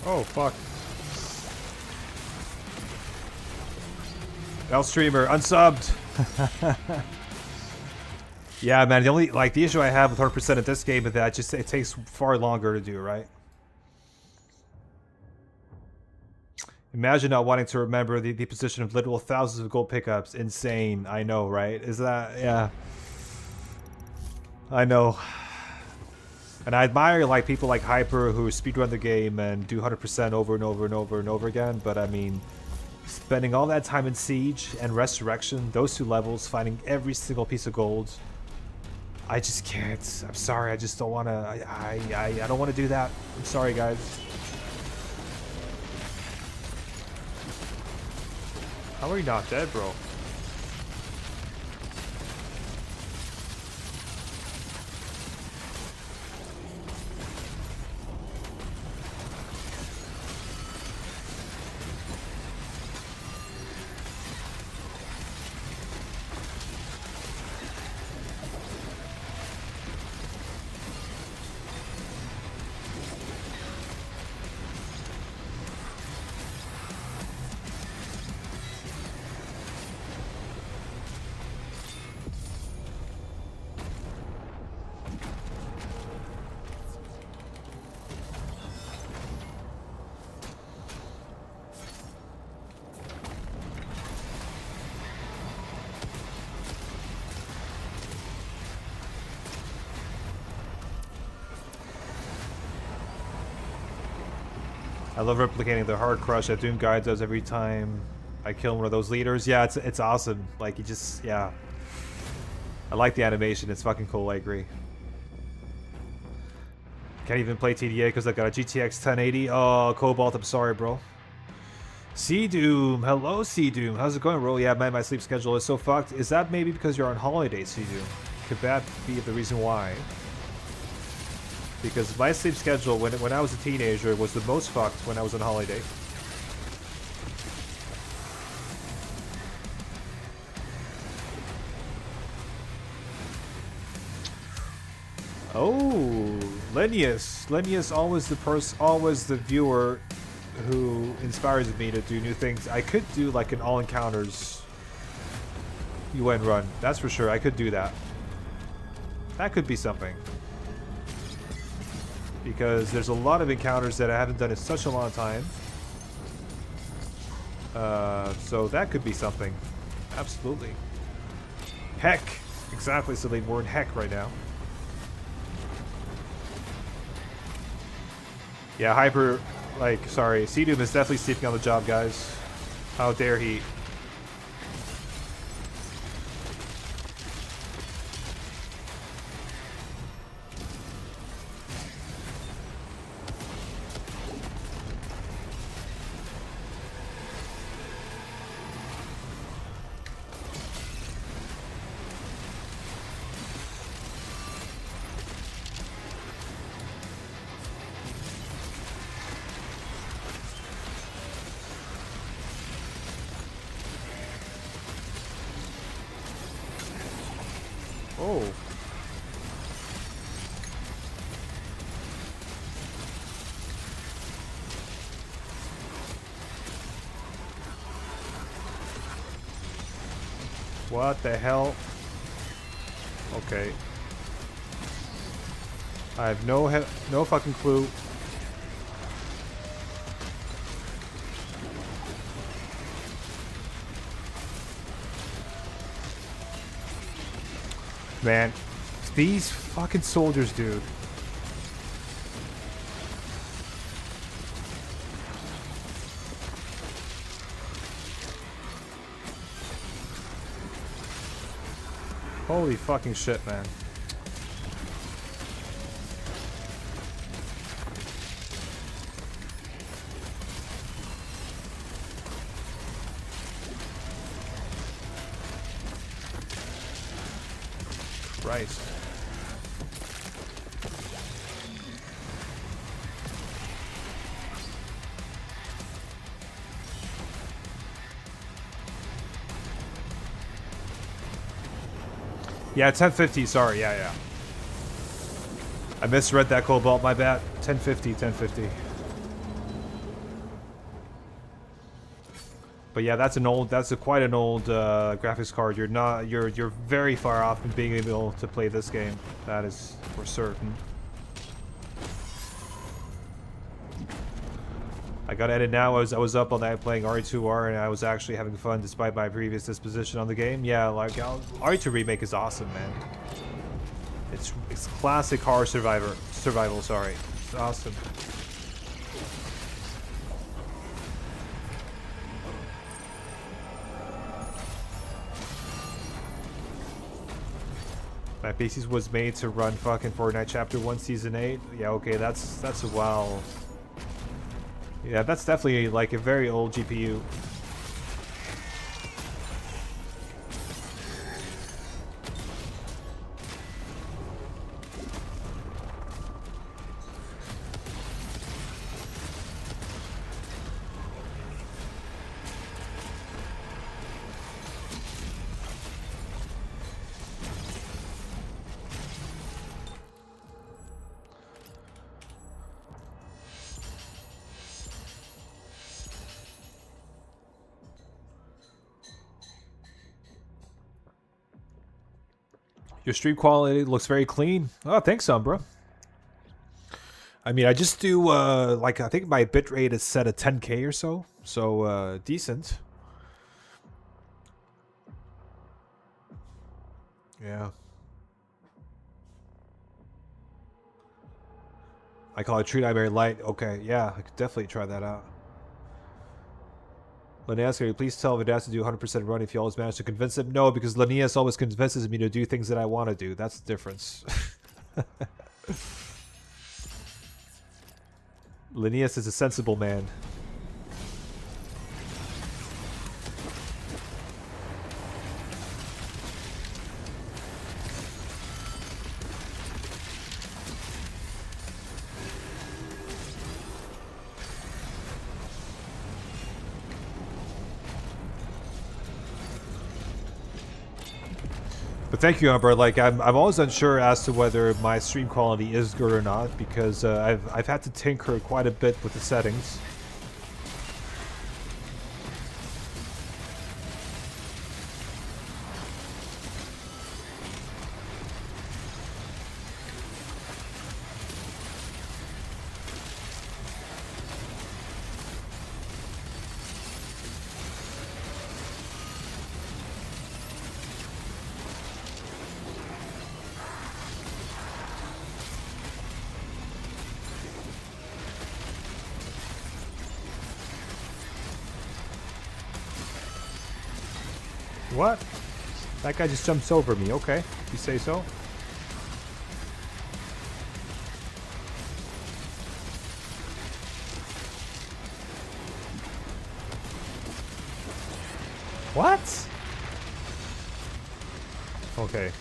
Oh, fuck. L streamer, unsubbed. Yeah, man, the only, like, the issue I have with 100% at this game is that just, it takes far longer to do, right? Imagine not wanting to remember the position of literal thousands of gold pickups. Insane. I know, right? Is that, yeah. I know. And I admire, like, people like Hyper who speedrun the game and do 100% over and over and over and over again, but I mean, spending all that time in Siege and Resurrection, those two levels, finding every single piece of gold, I just can't. I'm sorry, I just don't want to, I don't want to do that. I'm sorry, guys. How are you not dead, bro? I love replicating the hard crush that Doom Guy does every time I kill one of those leaders. Yeah, it's awesome. Like, you just, yeah. I like the animation. It's fucking cool, I agree. Can't even play TDA because I got a GTX 1080. Oh, Cobalt, I'm sorry, bro. Sea Doom. Hello, Sea Doom. How's it going, bro? Yeah, man, my sleep schedule is so fucked. Is that maybe because you're on holiday, Sea Doom? Could that be the reason why? Because my sleep schedule when I was a teenager was the most fucked when I was on holiday. Oh, Linnaeus. Linnaeus always always the viewer who inspires me to do new things. I could do like an all encounters UN run. That's for sure. I could do that. That could be something. Because there's a lot of encounters that I haven't done in such a long time. So that could be something. Absolutely. Heck! Exactly, Celine. We're in heck right now. Yeah, Hyper, like, sorry. C-Doom is definitely sleeping on the job, guys. How dare he. Oh. What the hell? Okay. I have no fucking clue. Man, these fucking soldiers, dude. Holy fucking shit, man. Christ. Yeah, 1050, sorry, yeah. I misread that Cobalt, my bad. 1050, 1050. But yeah, that's quite an old graphics card. You're very far off from being able to play this game. That is for certain. I got edit now. I was up all night playing RE2R, and I was actually having fun despite my previous disposition on the game. Yeah, like RE2 Remake is awesome, man. It's classic horror survival. Sorry, it's awesome. My PC was made to run fucking Fortnite Chapter 1 Season 8. Yeah, okay, that's a while. Yeah, that's definitely like a very old GPU. Your stream quality looks very clean. Oh, thanks, Umbra. I mean, I just do, like, I think my bitrate is set at 10K or so. So, decent. Yeah. I call it True Nightmare Light. Okay, yeah, I could definitely try that out. Linnaeus, can you please tell Vidas to do 100% run if you always manage to convince him? No, because Linnaeus always convinces me to do things that I want to do. That's the difference. Linnaeus is a sensible man. But thank you, Umber. Like, I'm always unsure as to whether my stream quality is good or not, because I've had to tinker quite a bit with the settings. What? That guy just jumps over me. Okay, you say so. What? Okay.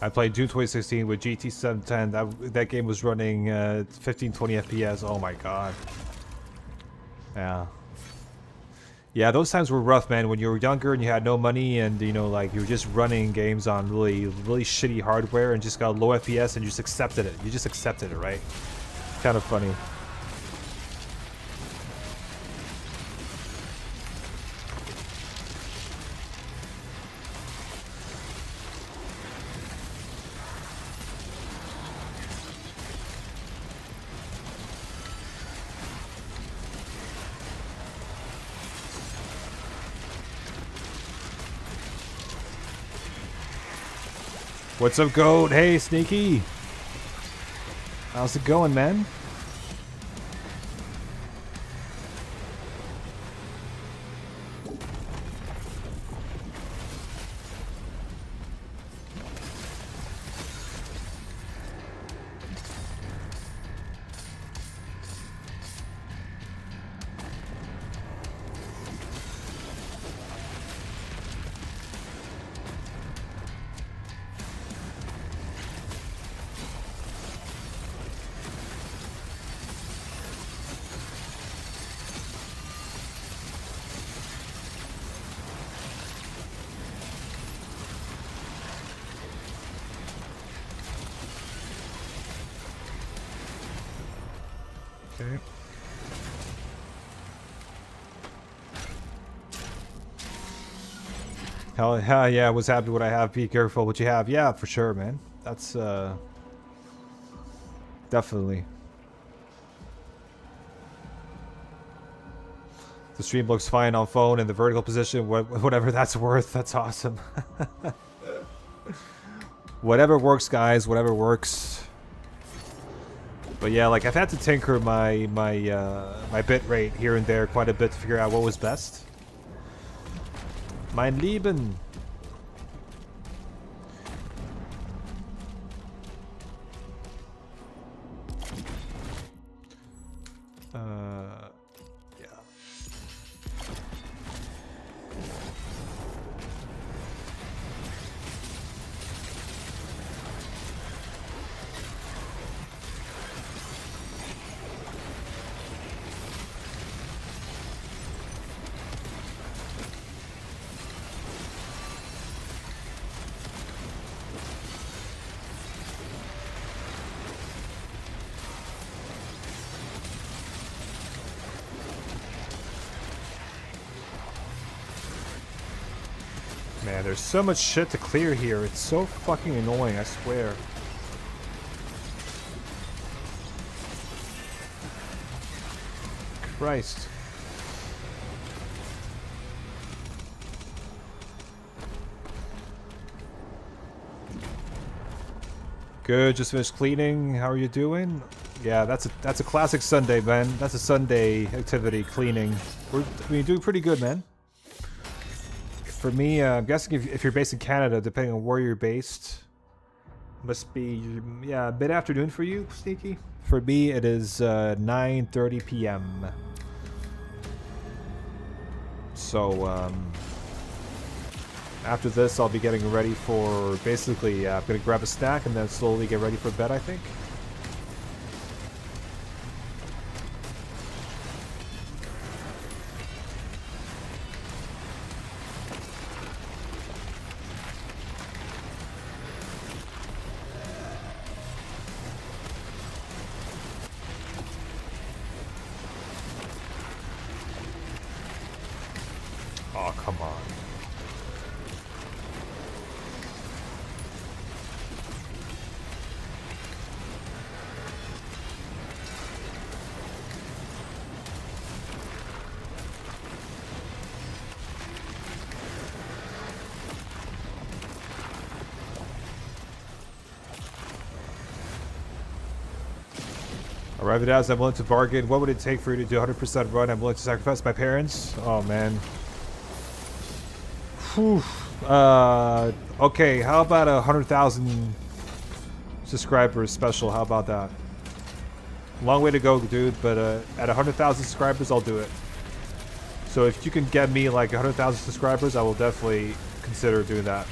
I played Doom 2016 with GT 710. That game was running 1520 FPS. Oh my god. Yeah. Yeah, those times were rough, man. When you were younger and you had no money and, you know, like, you were just running games on really shitty hardware and just got low FPS and you just accepted it. You just accepted it, right? Kind of funny. What's up, Goat? Hey, Sneaky. How's it going, man? Okay. Hell yeah, was happy what I have. Be careful what you have. Yeah, for sure, man. That's definitely. The stream looks fine on phone in the vertical position. Whatever that's worth. That's awesome. Whatever works, guys. Whatever works. But yeah, like I've had to tinker my bit rate here and there quite a bit to figure out what was best. Mein Lieben. Yeah. Man, there's so much shit to clear here. It's so fucking annoying, I swear. Christ. Good, just finished cleaning. How are you doing? Yeah, that's a classic Sunday, man. That's a Sunday activity, cleaning. We're doing pretty good, man. For me, I'm guessing if you're based in Canada, depending on where you're based, must be, yeah, mid-afternoon for you, Sneaky. For me, it is 9:30 p.m. So, after this, I'll be getting ready for, basically, I'm going to grab a snack and then slowly get ready for bed, I think. Oh, come on. Arrive it as I'm willing to bargain. What would it take for you to do 100% run? I'm willing to sacrifice my parents. Oh, man. Whew. Okay, how about 100,000 subscribers special? How about that? Long way to go, dude, but at 100,000 subscribers, I'll do it. So if you can get me like 100,000 subscribers, I will definitely consider doing that.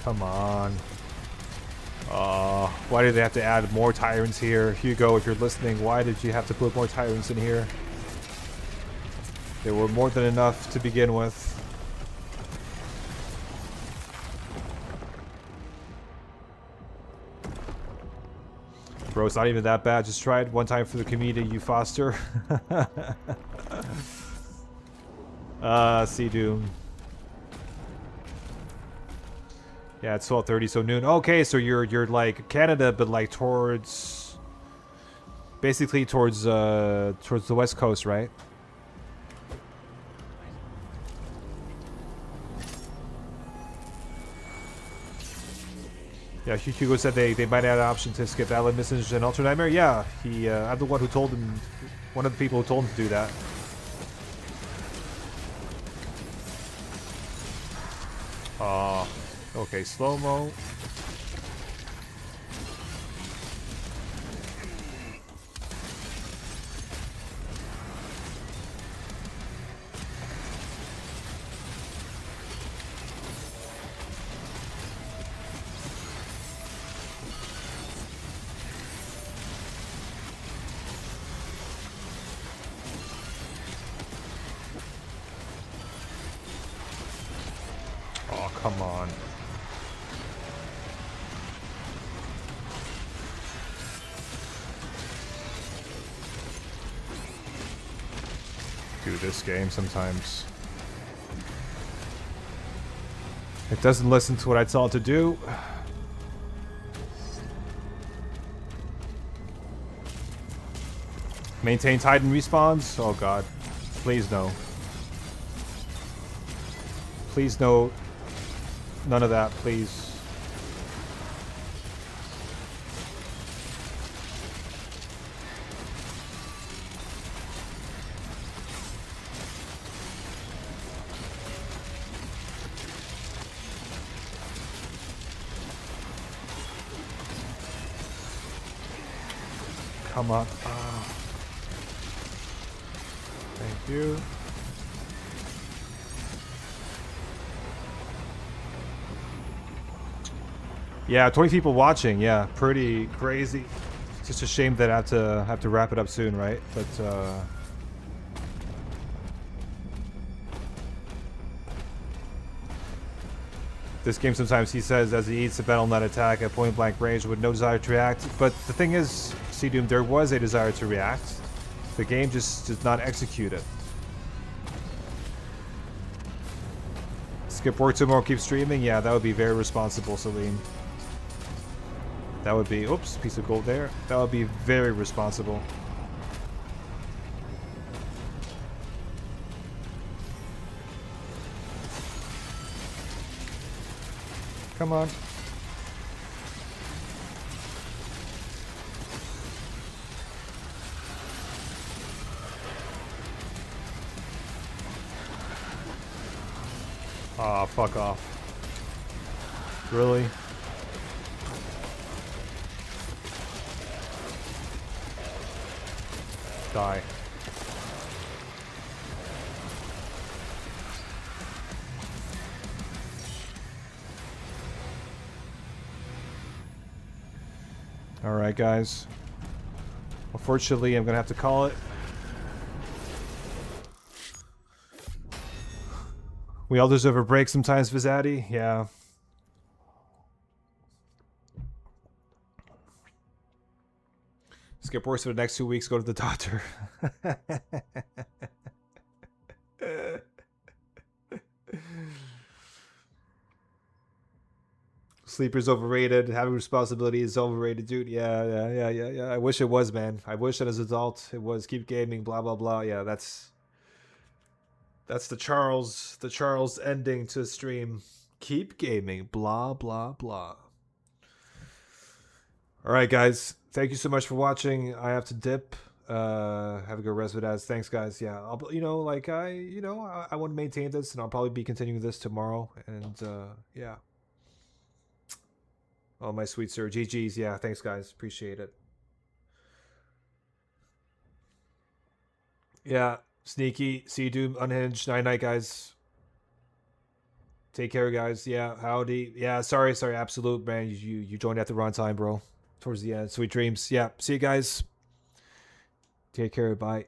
Come on. Why did they have to add more tyrants here? Hugo, if you're listening, why did you have to put more tyrants in here? There were more than enough to begin with. Bro, it's not even that bad. Just try it one time for the community you foster. See Doom. Yeah, it's 12:30, so noon. Okay, so you're like Canada, but like towards, basically towards the west coast, right? Yeah, Hugo said they might add an option to skip Allen Missions and Ultra Nightmare. Yeah, I'm the one who told him, one of the people who told him to do that. Okay, slow-mo. do this game sometimes. It doesn't listen to what I tell it to do. Maintain Titan respawns? Oh god. Please no. Please no. None of that, please. Come on. Thank you. Yeah, 20 people watching. Yeah, pretty crazy. It's just a shame that I have to wrap it up soon, right? But this game sometimes he says as he eats a battle net attack at point blank range with no desire to react. But the thing is, Doom, there was a desire to react. The game just did not execute it. Skip work tomorrow, keep streaming? Yeah, that would be very responsible, Celine. That would be, oops, piece of gold there. That would be very responsible. Come on. Aw, fuck off. Really? Die. Alright, guys. Unfortunately, I'm gonna have to call it. We all deserve a break sometimes, Vizati. Yeah. Skip works for the next 2 weeks, go to the doctor. Sleeper's overrated. Having responsibility is overrated, dude. Yeah. I wish it was, man. I wish that as an adult it was keep gaming, blah blah blah. Yeah, that's the Charles ending to stream. Keep gaming, blah blah blah. All right, guys. Thank you so much for watching. I have to dip. Have a good rest of it, as. Thanks, guys. Yeah, I want to maintain this, and I'll probably be continuing this tomorrow. And yeah. Oh, my sweet sir. GG's. Yeah, thanks, guys. Appreciate it. Yeah, Sneaky, Doom, Unhinged. Night, guys. Take care, guys. Yeah, howdy. Yeah, sorry, Absolute, man. You joined at the wrong time, bro. Towards the end. Sweet dreams. Yeah, see you guys. Take care. Bye.